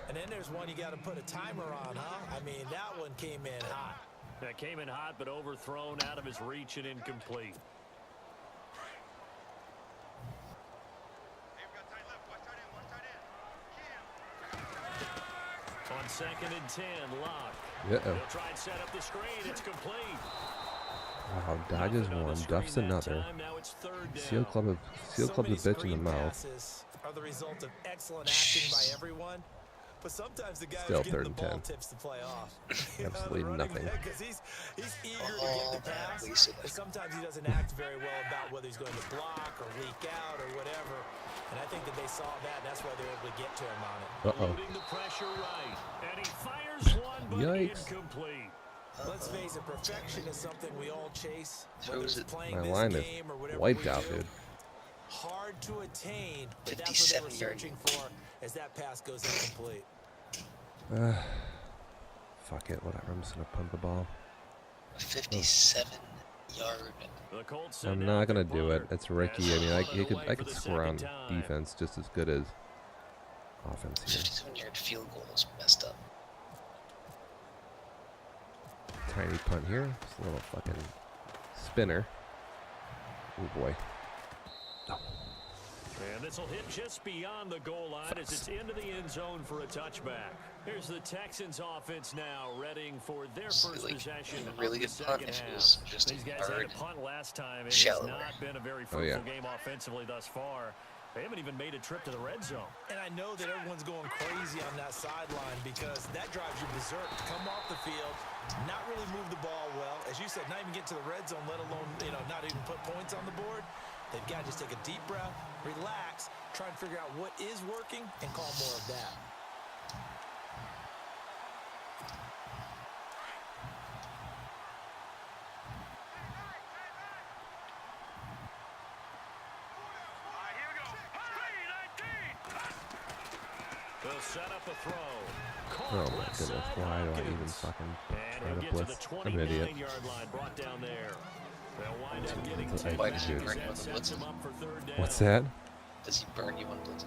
And then there's one you got to put a timer on, huh? I mean, that one came in hot. That came in hot, but overthrown out of his reach and incomplete. On 2nd and 10, Luck. Uh-oh. He'll try and set up the screen. It's complete. Wow, dodges Nothing on the one, screen duffs that another. time. Now it's third down. Seal club a bitch in the screen mouth. passes are the result of excellent acting by everyone. But sometimes the guy Still who's getting third the and ball 10. tips the play off. Absolutely nothing. Because he's eager to get the pass, but sometimes he doesn't act very well about whether he's going to block or leak out or whatever. And I think that they saw that, and that's why they were able to get to him on it. Uh-oh. Loading the pressure right. And he fires one, but Yikes. incomplete. Let's face it, perfection is something we all chase. So Whether is it's it- playing My this line is game or whatever wiped we out, do. dude. Hard to attain, but that's what they were 57 searching for as that pass goes incomplete. Fuck it, whatever. I'm just gonna punt the ball. A 57-yard. The Colts I'm send not out gonna their do it. punter. It's Ricky. I As mean, they I punt it away could for the score on second time. defense just as good as offense here. 57-yard field goal is messed up. Tiny punt here. Just a little fucking spinner. Oh boy. And this will hit just beyond the goal line as it's into the end zone for a touchback. Here's the Texans offense now, readying for their first Like, possession a really of the good punt second if it half. was just These a guys had yard a punt last time. It has shallower. not been a very Oh, fruitful yeah. game offensively thus far. They haven't even made a trip to the red zone. And I know that everyone's going crazy on that sideline because that drives you berserk. To come off the field, not really move the ball well. As you said, not even get to the red zone, let alone, not even put points on the board. They've got to just take a deep breath, relax, try and figure out what is working, and call more of that. They'll set up a throw. Oh my goodness, why do I even fucking And try he'll to get to the blitz? I'm an idiot. 29-yard line, brought down there. They'll wind up getting That's what 10 I back do. as Why that does he sets burn him up for third down. What's that? Does he burn you on blitz?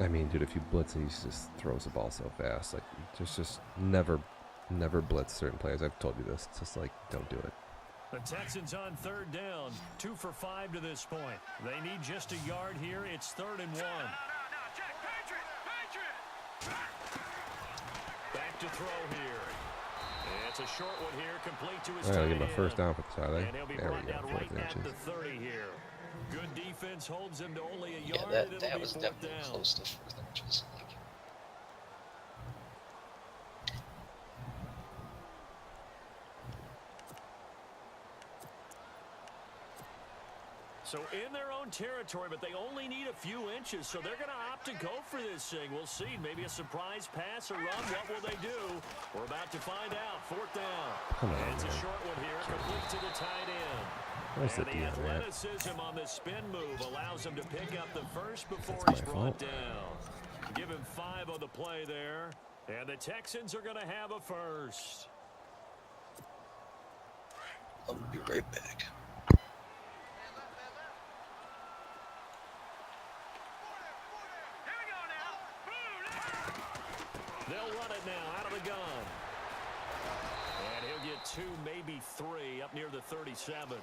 I mean, dude, if you blitz, he just throws the ball so fast. Like, just never blitz certain players. I've told you this. It's just like, don't do it. The Texans on third down, 2 for 5 to this point. They need just a yard here. It's 3rd and 1. Back to throw here. It's a short one here, complete to his I gotta tight get my end. first down for the side. And he'll be There we brought go, down 4th right and at the inches. 30 here. Good defense holds him to only a Yeah, yard. that was definitely close to 4th inches. Like, so in their own territory, but they only need a few inches, so they're going to opt to go for this thing. We'll see. Maybe a surprise pass or run. What will they do? We're about to find out. 4th down. Come on, and it's man. a short one here, complete to the tight end. Where's and the the DN at? athleticism on the spin move allows him to pick up the first before That's he's my brought fault. down. Give him 5 on the play there. And the Texans are going to have a first. I'll be right back. They'll run it now out of the gun. And he'll get 2, maybe 3 up near the 37.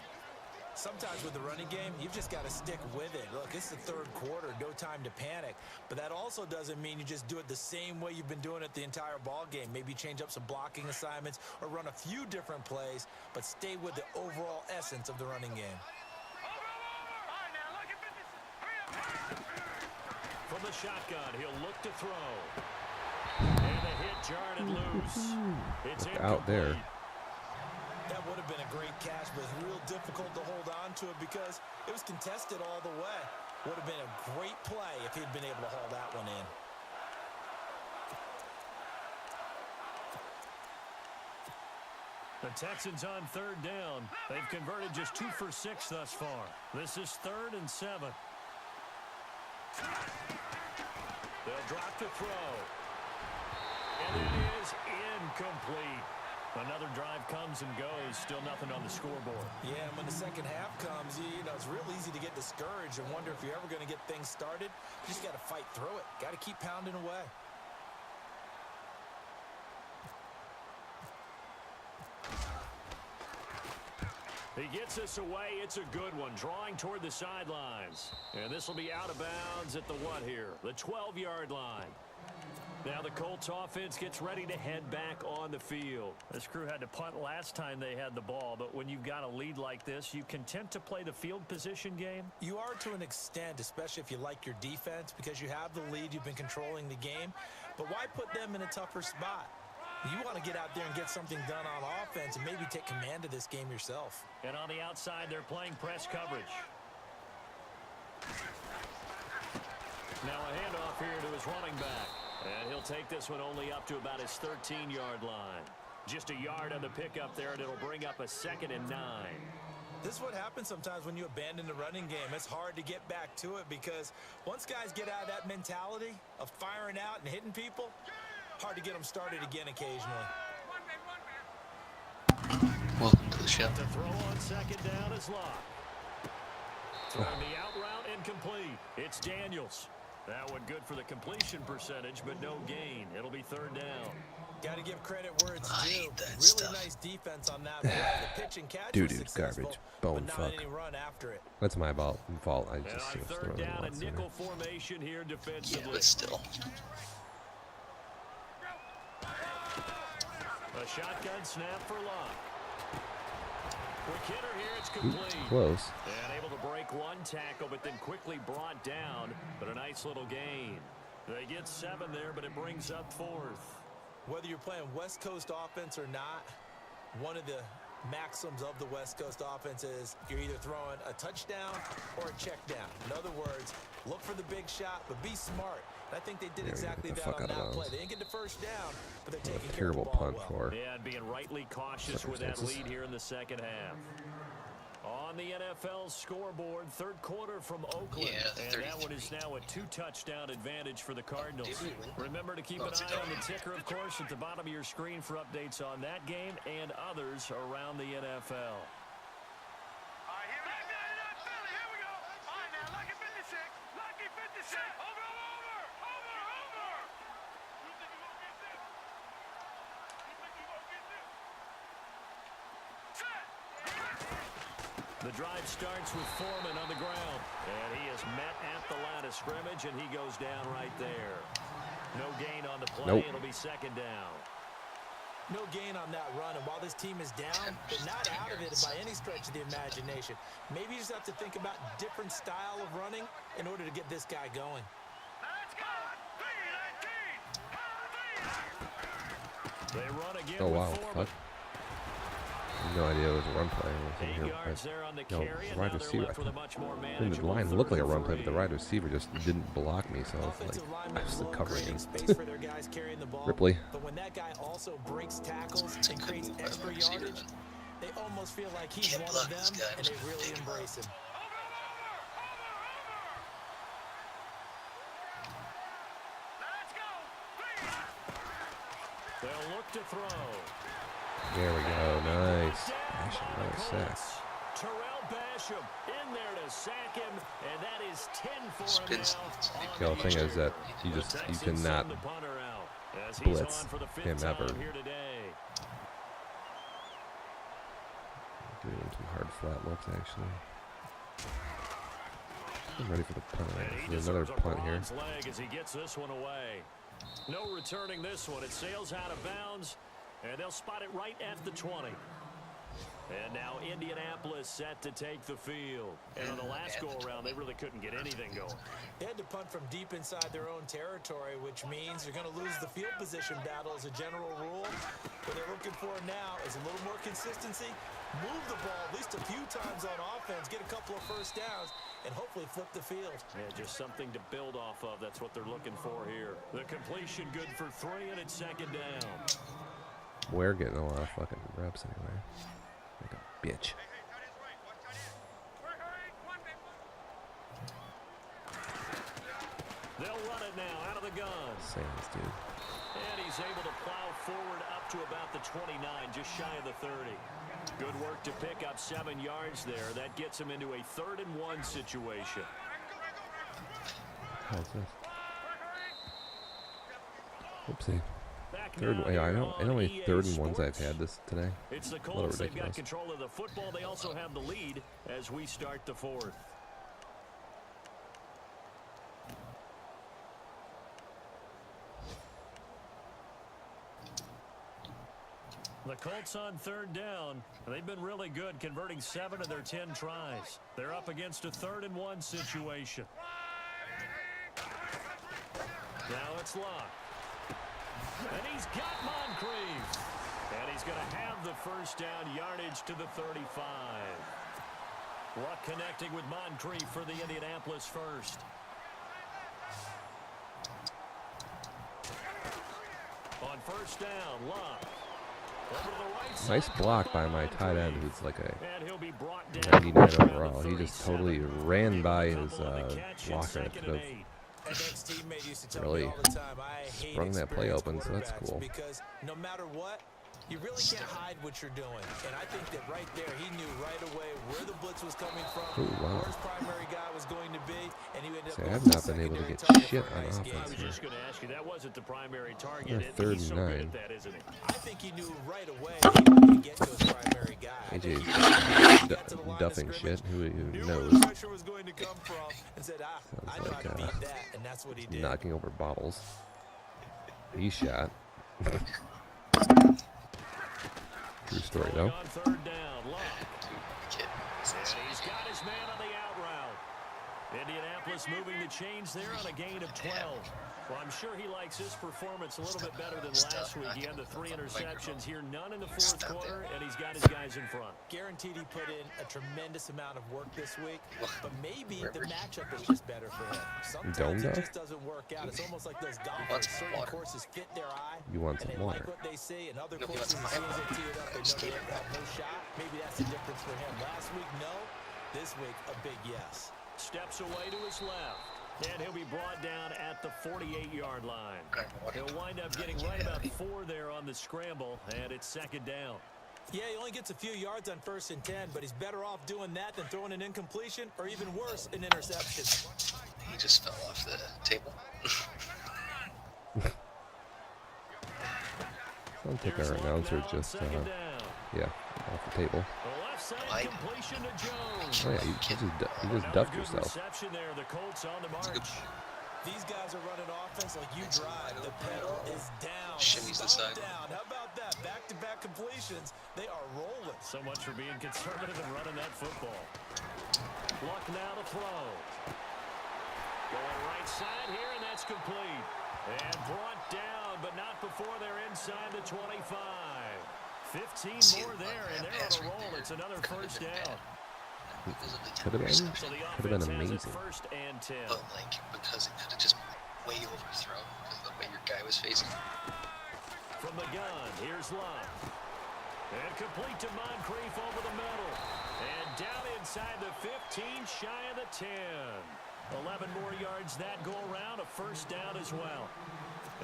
Sometimes with the running game, you've just got to stick with it. Look, it's the 3rd quarter, no time to panic. But that also doesn't mean you just do it the same way you've been doing it the entire ball game. Maybe change up some blocking assignments or run a few different plays, but stay with the overall essence of the running game. From the shotgun, he'll look to throw. And the hit jarred and loose. It's out there. That would have been a great catch, but it's real difficult to hold on to it because it was contested all the way. Would have been a great play if he'd been able to haul that one in. The Texans on 3rd down. They've converted just 2 for 6 thus far. This is 3rd and 7. They'll drop the throw. And it is incomplete. Another drive comes and goes. Still nothing on the scoreboard. Yeah, and when the second half comes, you know, it's real easy to get discouraged and wonder if you're ever going to get things started. You just got to fight through it. Got to keep pounding away. He gets us away. It's a good one. Drawing toward the sidelines. And this will be out of bounds at the what here? The 12-yard line. Now the Colts offense gets ready to head back on the field. This crew had to punt last time they had the ball, but when you've got a lead like this, you content to play the field position game? You are to an extent, especially if you like your defense, because you have the lead, you've been controlling the game. But why put them in a tougher spot? You want to get out there and get something done on offense and maybe take command of this game yourself. And on the outside, they're playing press coverage. Now a handoff here to his running back. And he'll take this one only up to about his 13-yard line. Just a yard on the pickup there, and it'll bring up a 2nd and 9. This is what happens sometimes when you abandon the running game. It's hard to get back to it because once guys get out of that mentality of firing out and hitting people, hard to get them started again occasionally. Welcome to the show. The throw on 2nd down is locked. Throwing the out route incomplete. It's Daniels. That one good for the completion percentage, but no gain. It'll be 3rd down. Got to give credit where it's I due. hate that Really stuff. nice defense on that play. The pitch and catch Dude, was successful, garbage. Bone but not fuck. any run after it. That's my fault. I And just on 3rd down, a nickel formation here defensively. Yeah, but still. A shotgun snap for Locke. Quick hitter here, it's complete. Close. And able to break one tackle, but then quickly brought down. But a nice little gain. They get 7 there, but it brings up 4th. Whether you're playing West Coast offense or not, one of the maxims of the West Coast offense is you're either throwing a touchdown or a check down. In other words, look for the big shot, but be smart. And I think they did exactly that on that play. They didn't get the first down, but they're taking care of the ball well. For. Yeah, and being rightly cautious with that lead here in the second half. On the NFL scoreboard, 3rd quarter from Oakland. Yeah, and that one is now a 2-touchdown advantage for the Cardinals. Remember to keep an eye on the ticker, of course, at the bottom of your screen for updates on that game and others around the NFL. The drive starts with Foreman on the ground. And he is met at the line of scrimmage, and he goes down right there. No gain on the play. Nope. It'll be 2nd down. No gain on that run, and while this team is down, they're not out of it by any stretch of the imagination. Maybe you just have to think about different style of running in order to get this guy going. They run again. Oh wow, fuck. No idea it was a run play. Here, the wide receiver. I mean, the line looked like a run play, but the wide receiver just didn't block me, so I was like covering him. Ripley. But when that guy also breaks tackles and creates extra yardage, they almost feel like he's one of them, and they really embrace him. They'll look to throw. There we go. Nice. Basham, nice sack. Terrell Basham in there to sack him, and that is 10 for him now. The thing is that you cannot blitz him ever. Giving him some hard flat looks actually. I'm ready for the punt. There's another punt here. As he gets this one away. No returning this one. It sails out of bounds. And they'll spot it right at the 20. And now Indianapolis set to take the field. And on the last go-around, they really couldn't get anything going. They had to punt from deep inside their own territory, which means you're going to lose the field position battle as a general rule. What they're looking for now is a little more consistency. Move the ball at least a few times on offense, get a couple of first downs, and hopefully flip the field. Yeah, just something to build off of. That's what they're looking for here. The completion good for 3, and it's second down. We're getting a lot of fucking reps anyway. Like a bitch. They'll run it now out of the gun. Sands, dude. And he's able to plow forward up to about the 29, just shy of the 30. Good work to pick up 7 yards there. That gets him into a 3rd and 1 situation. How's this? Oopsie. Third, I know how many 3rd and 1s I've had this today. It's the Colts. They've got control of the football. They also have the lead as we start the 4th. The Colts on 3rd down. They've been really good, converting 7 of their 10 tries. They're up against a 3rd and 1 situation. Now it's Luck. And he's got Moncrief. And he's going to have the first down, yardage to the 35. Luck connecting with Moncrief for the Indianapolis first. On first down, Luck. Nice block by my tight end, who's like a 99 overall. He just totally ran by his blocker that could have really sprung that play open, so that's cool. Because no matter what, you really can't hide what you're doing. And I think that right there, he knew right away where the blitz was coming from, where his primary guy was going to be, and he ended up. See, I have not been able to get shit on offense here. I was just going to ask you, that wasn't the primary target. They're 3rd and 9. That, isn't he? I think he knew right away he could get to his primary guy. AJ's duffing shit. Who knows? Pressure was going to come from, and said, I know how to beat that, and that's what he did. Knocking over bottles. He shot. True story, though. On 3rd down, Luck. And he's got his man on the out route. Indianapolis moving the chains there on a gain of 12. Well, I'm sure he likes his performance a little bit better than last week. He had the 3 interceptions here, none in the 4th quarter, and he's got his guys in front. Guaranteed he put in a tremendous amount of work this week, but maybe the matchup is just better for him. Sometimes it just doesn't work out. It's almost like those golfers. Certain courses fit their eye, you want some and they water. like what they see, and other courses, as soon as they tee it up, they know they have no shot. Maybe that's the difference for him. Last week, no. This week, a big yes. Steps away to his left. And he'll be brought down at the 48-yard line. He'll wind up getting right about 4 there on the scramble, and it's 2nd down. Yeah, he only gets a few yards on 1st and 10, but he's better off doing that than throwing an incompletion or even worse, an interception. He just fell off the table. I don't think our announcer just, yeah, off the table. Side completion to Jones. Oh yeah, you just duffed yourself. Reception there. The Colts on the march. These guys are running offense like you drive. The pedal is down. Shimmies the side. Down. How about that? Back-to-back completions. They are rolling. So much for being conservative and running that football. Luck now to throw. Going right side here, and that's complete. And brought down, but not before they're inside the 25. 15 more there, and they're on a roll. It's another first down. Could have been amazing. First and 10. But like, because it could have just been way overthrown because of the way your guy was facing. From the gun, here's Luck. And complete to Moncrief over the middle. And down inside the 15, shy of the 10. 11 more yards that go around, a first down as well.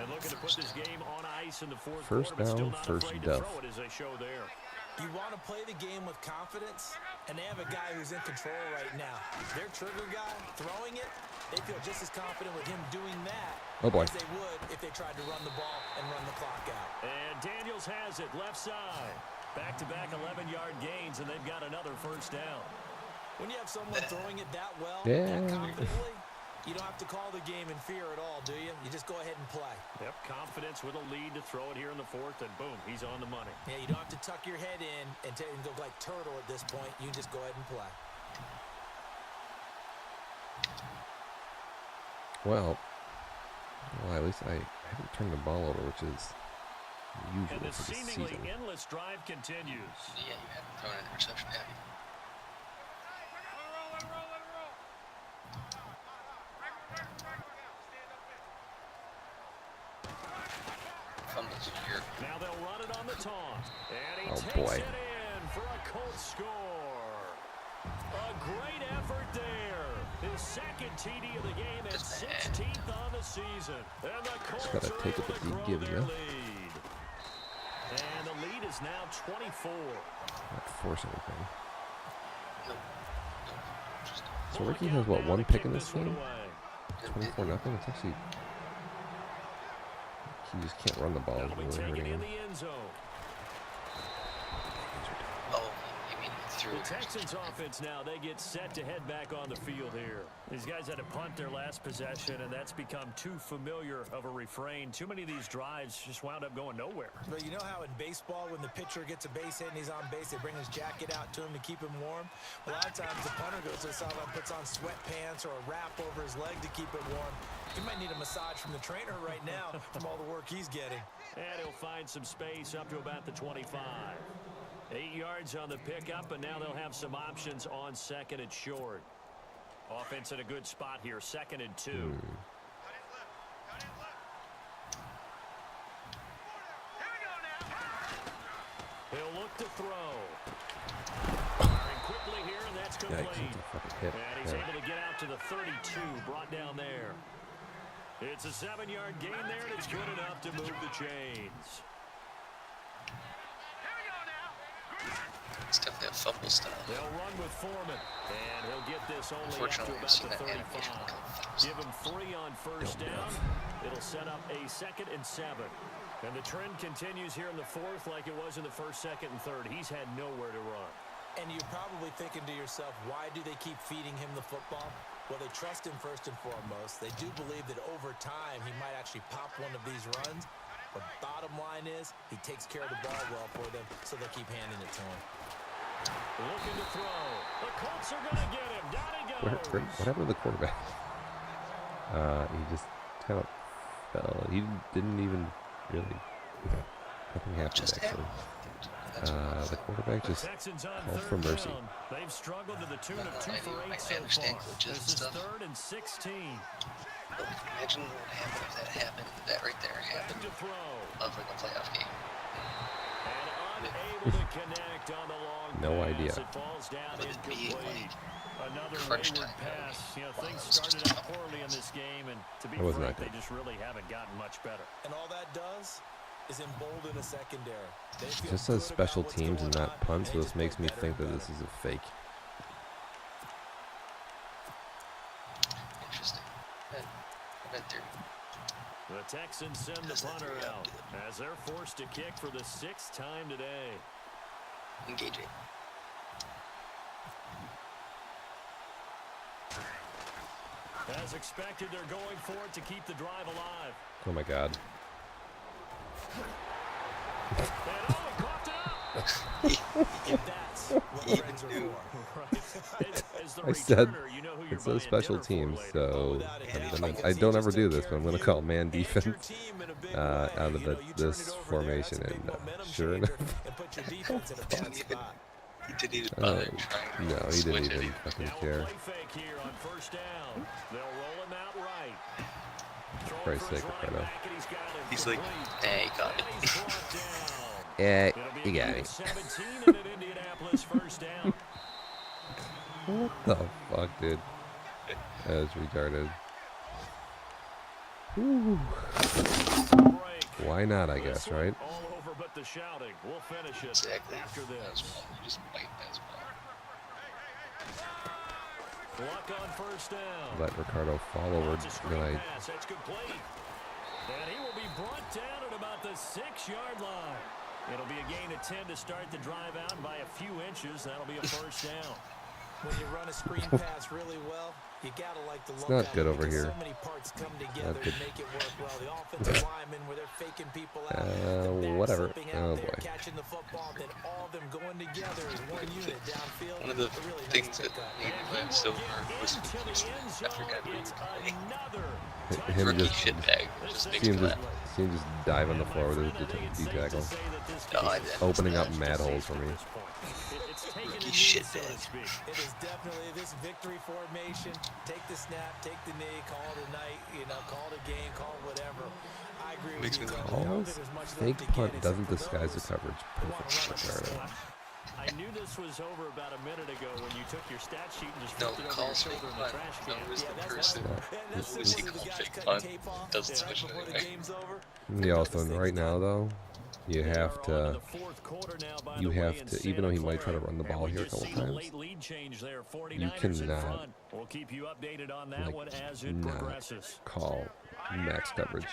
And looking to put this game on ice in the fourth First quarter, but still down, not first afraid duff. to throw it as they show there. You want to play the game with confidence, and they have a guy who's in control right now. Their trigger guy throwing it, they feel just as confident with him doing that as they would if they tried to run the ball and run the clock out. And Daniels has it, left side. Back-to-back 11-yard gains, and they've got another first down. When you have someone throwing it that well, that confidently, you don't have to call the game in fear at all, do you? You just go ahead and play. Yep, confidence with a lead to throw it here in the fourth, and boom, he's on the money. Yeah, you don't have to tuck your head in and go like turtle at this point. You just go ahead and play. Well, at least I haven't turned the ball over, which is usual And the for this seemingly season. endless drive continues. Yeah, you haven't thrown an interception, have you? Fumbles here. Now they'll run it on the taunt. And he Oh, takes boy. it in for a Colts score. A great effort there. His second TD of the game at 16th on the season. And the Colts gotta are take able it to if grow you give their you. lead. And the lead is now 24. Not force anything. Nope. So Ricky has, what, one pick in this game? 24-0. It's actually... He just can't run the ball. It's really hurting him. Oh, you mean through The Texans offense now, they get set to head back on the field here. These guys had to punt their last possession, and that's become too familiar of a refrain. Too many of these drives just wound up going nowhere. But you know how in baseball, when the pitcher gets a base hit and he's on base, they bring his jacket out to him to keep him warm? A lot of times the punter goes to the sideline, puts on sweatpants or a wrap over his leg to keep it warm. He might need a massage from the trainer right now from all the work he's getting. And he'll find some space up to about the 25. 8 yards on the pickup, and now they'll have some options on second and short. Offense in a good spot here, 2nd and 2. He'll look to throw. Firing quickly here, and that's complete. And he's able to get out to the 32, brought down there. It's a 7-yard gain there, and it's good enough to move the chains. It's definitely a fumble style. They'll run with Foreman, and he'll get this only up to Unfortunately, about we've seen the that animation 35. a couple times. Give him 3 on first down. It'll set up a 2nd and 7. And the trend continues here in the fourth like it was in the first, second, and third. He's had nowhere to run. And you're probably thinking to yourself, why do they keep feeding him the football? Well, they trust him first and foremost. They do believe that over time he might actually pop one of these runs. But bottom line is he takes care of the ball well for them, so they'll keep handing it to him. Looking to throw. The Colts are going to get him. Down he goes. What happened to the quarterback? He just kind of fell. He didn't even really... Nothing happened, actually. The quarterback just called for mercy. They've struggled to the tune of 2 for 8 so far. This is 3rd and 16. But imagine what would happen if that happened. That right there happened of like a playoff game. And unable to connect on the long No pass. idea. It falls down Would it be incomplete. like Another crunch wayward time? pass. You know, things Wow, started out poorly in this game, and to be It wasn't frank, that they just really haven't gotten much better. And all that does is embolden a secondary. They feel Just says good special about what's teams and going not on, punts, and so they this just makes play me better think and that this is a fake. Interesting. I bet they're The Texans send the punter out as they're forced to kick for the 6th time today. engaging. As expected, they're going for it to keep the drive alive. Oh my God. That's what friends are for. I said it says special teams, so I don't ever do this, but I'm gonna call man defense out of this formation, and sure enough, he didn't even bother trying. No, he didn't even fucking care. For Christ's sake, Ricardo. He's like, hey, he got it. Yeah, you got it. What the fuck, dude? That was retarded. Whew. Why not, I guess, right? Exactly. After this. You just might as well. Let Ricardo fall over. Then That's complete. And he will be brought down at about the 6-yard line. It'll be a gain of 10 to start the drive out, and by a few inches, that'll be a first down. When you run a screen pass really well, you gotta like the look. It's not good over here. So many parts come together to make it work well. The offensive linemen, where they're faking people out, whatever. Oh boy. Catching the football, then all of them going together as one unit downfield. One of the things that made me laugh so hard was I forgot who you were playing. Him Rookie just shitbag. Just makes me laugh. see him just dive on the floor with his D-tackle. Opening up mad holes for me. Rookie shitbag. It is definitely this victory formation. Take the snap, take the knee, call it a night, call it a game, call it whatever. I agree with you. Calls fake punt doesn't disguise the coverage. Perfect. I knew this was over about a minute ago when you took your stat sheet and just No, flipped it over your calls shoulder fake in the punt. trash No, can. it was the person who was he called fake punt. Doesn't switch it anyway. Yeah, also right now though, you have to, even though he might try to run the ball here a couple times, you cannot, not call max coverage.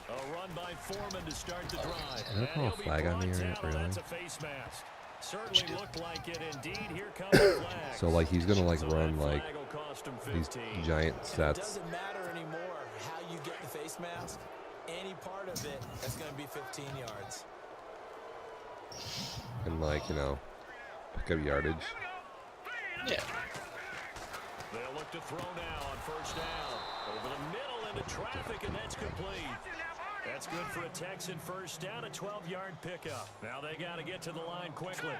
A run by Foreman to start the drive. Did I call a flag on me or really? That's a face mask. Certainly looked like it indeed. Here comes the flag. So like he's gonna like run like these giant It sets. doesn't matter anymore how you get the face mask. Any part of it is going to be 15 yards. And like, pick up yardage. Yeah. They'll look to throw now on first down. Over the middle into traffic, and that's complete. That's good for a Texan first down, a 12-yard pickup. Now they got to get to the line quickly.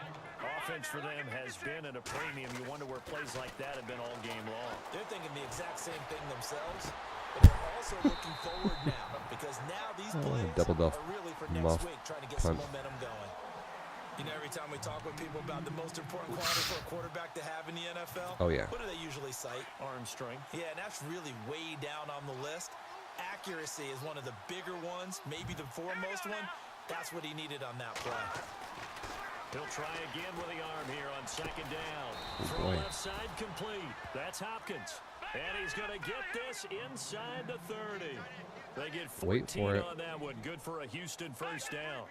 Offense for them has been at a premium. You wonder where plays like that have been all game long. They're thinking the exact same thing themselves, but they're also looking forward now because now these plays double duff, are really for next muff, week, trying to get punt. some momentum going. Every time we talk with people about the most important quality for a quarterback to have in the NFL, Oh yeah. what do they usually cite? Arm strength. Yeah, and that's really way down on the list. Accuracy is one of the bigger ones, maybe the foremost one. That's what he needed on that play. He'll try again with the arm here on second down. Good Throw boy. left side complete. That's Hopkins. And he's going to get this inside the 30. They get 14 Wait for it. on that one. Good for a Houston first down.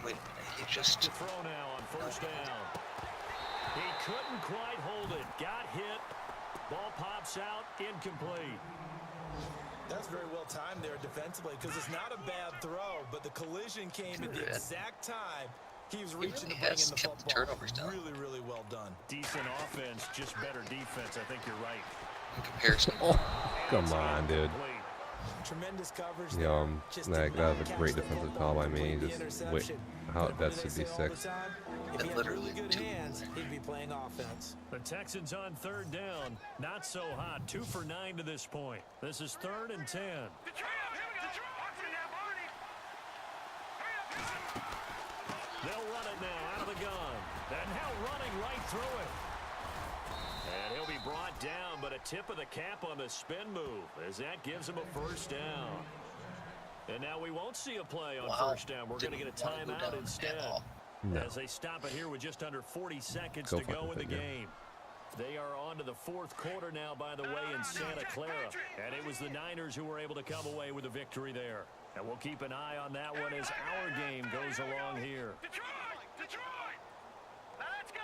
Wait, he just... To throw now on first down. He couldn't quite hold it. Got hit. Ball pops out. Incomplete. That's very well timed there defensively because it's not a bad throw, but the collision came at the exact time he was reaching to bring in the football. Turnovers down. Really, really well done. Decent offense, just better defense. I think you're right. In comparison. Oh, come on, dude. Tremendous coverage. That was a great defensive call by me. Just wait, that should be 6. If he had really good hands, he'd be playing offense. The Texans on third down. Not so hot. 2 for 9 to this point. This is 3rd and 10. They'll run it now out of the gun. And now running right through it. And he'll be brought down, but a tip of the cap on the spin move as that gives him a first down. And now we won't see a play on first down. We're going to get a timeout instead. No. As they stop it here with just under 40 seconds Go to go in the figure. game. They are on to the 4th quarter now, by the way, in Santa Clara. And it was the Niners who were able to come away with a victory there. And we'll keep an eye on that one as our game goes along here. Detroit! Let's go!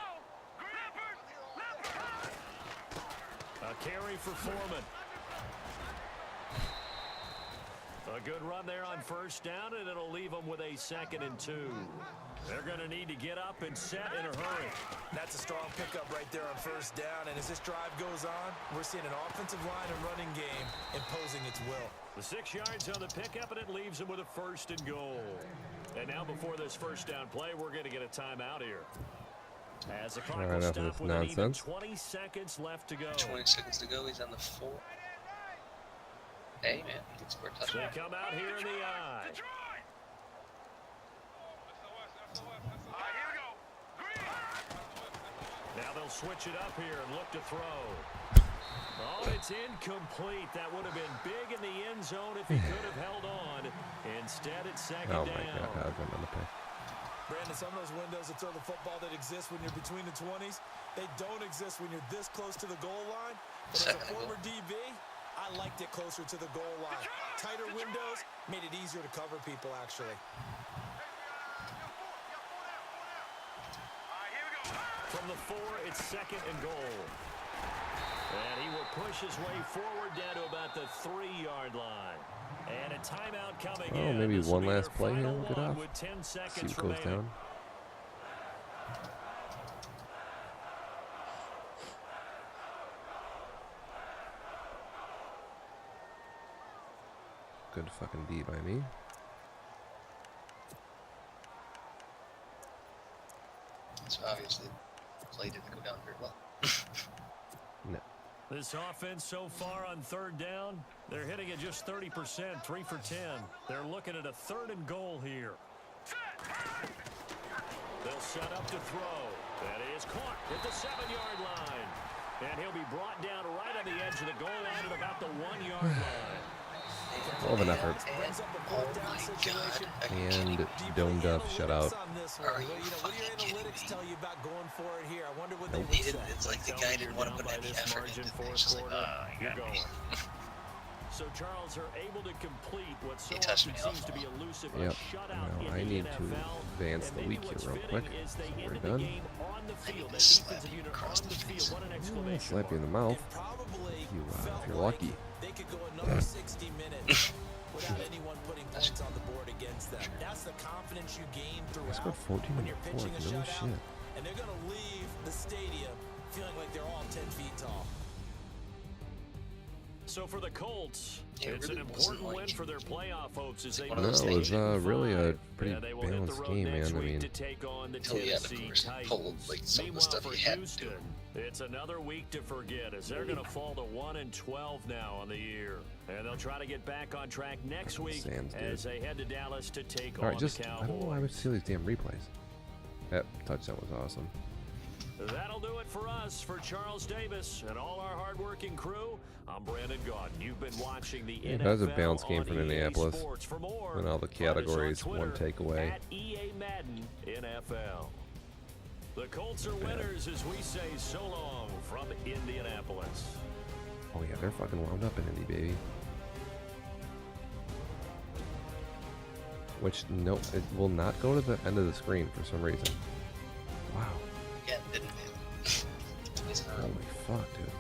A carry for Foreman. A good run there on first down, and it'll leave them with a 2nd and 2. They're going to need to get up and set in a hurry. That's a strong pickup right there on first down, and as this drive goes on, we're seeing an offensive line and running game imposing its will. The 6 yards on the pickup, and it leaves them with a 1st and goal. And now before this first down play, we're going to get a timeout here. As the clock will stop with an even 20 seconds left to go. 20 seconds to go. He's on the 4. Hey, man. He can score a touchdown. They come out here in the I. Now they'll switch it up here and look to throw. Oh, it's incomplete. That would have been big in the end zone if he could have held on. Instead, it's 2nd down. Oh my God, I was on the pick. Brandon, some of those windows to throw the football that exist when you're between the 20s, they don't exist when you're this close to the goal line. But as a former DB, I liked it closer to the goal line. Tighter windows made it easier to cover people, actually. From the 4, it's 2nd and goal. And he will push his way forward down to about the 3-yard line. And a timeout coming in. Oh, maybe This one will be last play their here. final We'll get one off. with 10 See seconds what goes remaining. down. Good fucking D by me. So obviously, the play didn't go down very well. No. This offense so far on 3rd down, they're hitting it just 30%, 3 for 10. They're looking at a 3rd and goal here. They'll set up to throw. That is caught at the 7-yard line. And he'll be brought down right on the edge of the goal line at about the 1-yard line. All of an effort. Oh my God. And Dome Duff shut out. Are you fucking kidding me? It's like the guy didn't want to put any effort into it. It's just like, You're going. So Charles are able to complete what so touched often me off seems to be ball. elusive Yep. shutout Now in I the need to NFL. advance And the maybe week here what's real fitting quick. is they We're ended the done. game on the I field. need That to slap defensive you unit across on the the field. face. What an I'll exclamation slap you in the mark. mouth if you're lucky. They could go another 60 minutes without anyone putting points on the board against them. That's the confidence you gain I throughout scored 14 when in you're the pitching fourth. a No shutout, shit. and they're going to leave the stadium feeling like they're all 10 feet tall. So for the Colts, It it's really an wasn't important like- win for their playoff hopes as they one of No, those it things was really a pretty Yeah, they will hit the balanced road game, next man. I week mean, to take on the Until, yeah, of Tennessee course, Titans. pulled, like, some of the Meanwhile, stuff for he had to do. Houston, it's another week to forget as they're going to fall to 1-12 now on the year. And they'll try to get back on track next week Sands, as they head to Dallas to take all right, on just the I Cowboys. don't know why I would see these damn replays. That touchdown was awesome. That'll do it for us. For Charles Davis and all our hardworking crew, I'm Brandon Gaudin. You've been watching the NFL That was a balanced game from on EA Indianapolis. Sports. For more, And all the find us on categories, one Twitter takeaway. at EA Madden NFL. The Colts are winners as we say so long from Indianapolis. Oh yeah, they're fucking wound up in Indy, baby. Which, no, it will not go to the end of the screen for some reason. Wow. Yeah, it didn't. It's not. Holy fuck, dude.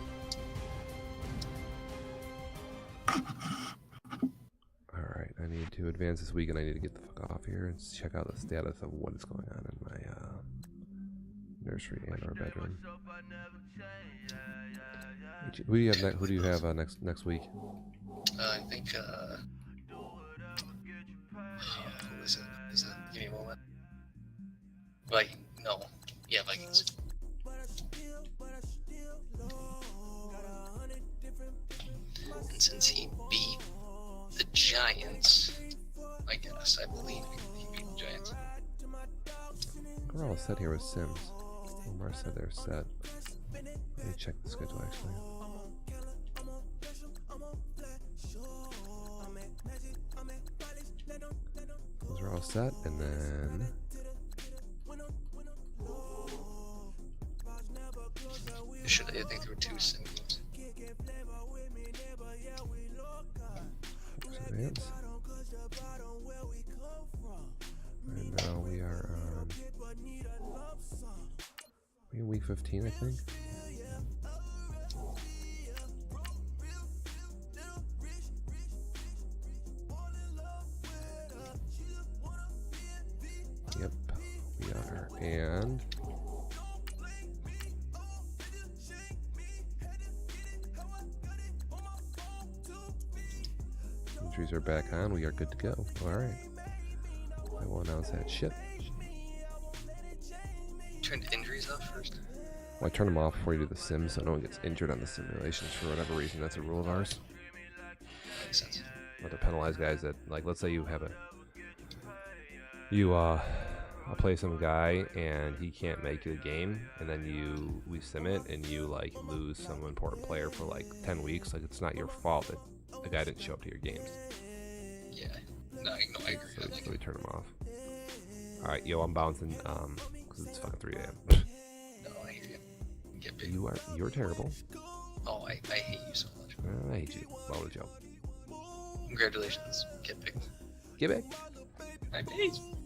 Alright, I need to advance this week and I need to get the fuck off here and check out the status of what is going on in my nursery and our bedroom. Who do you have next week? I think, who is it? Give me a moment. Vikings. No. Yeah, Vikings. And since he beat the Giants, I guess, I believe he beat the Giants. We're all set here with Sims. Omar said they're set. Let me check the schedule actually. Those are all set, and then I think there were 2 sim games. Advance. And now we are on week 15, I think. And injuries are back on. We are good to go. All right. I will announce that shit. Turned injuries off first. Well, I turn them off before you do the sim, so no one gets injured on the simulations for whatever reason. That's a rule of ours. Makes sense. But to penalize guys that, like, let's say you have play some guy and he can't make the game, and then we sim it and you like lose some important player for like 10 weeks. Like, it's not your fault that the guy didn't show up to your games. Yeah. No, I agree. So we turn them off. All right, yo, I'm bouncing because it's fucking 3 a.m. No, I hear you. Get big. You're terrible. Oh, I hate you so much. I hate you. Well, what a joke. Congratulations. Get big. Get back. I hate you.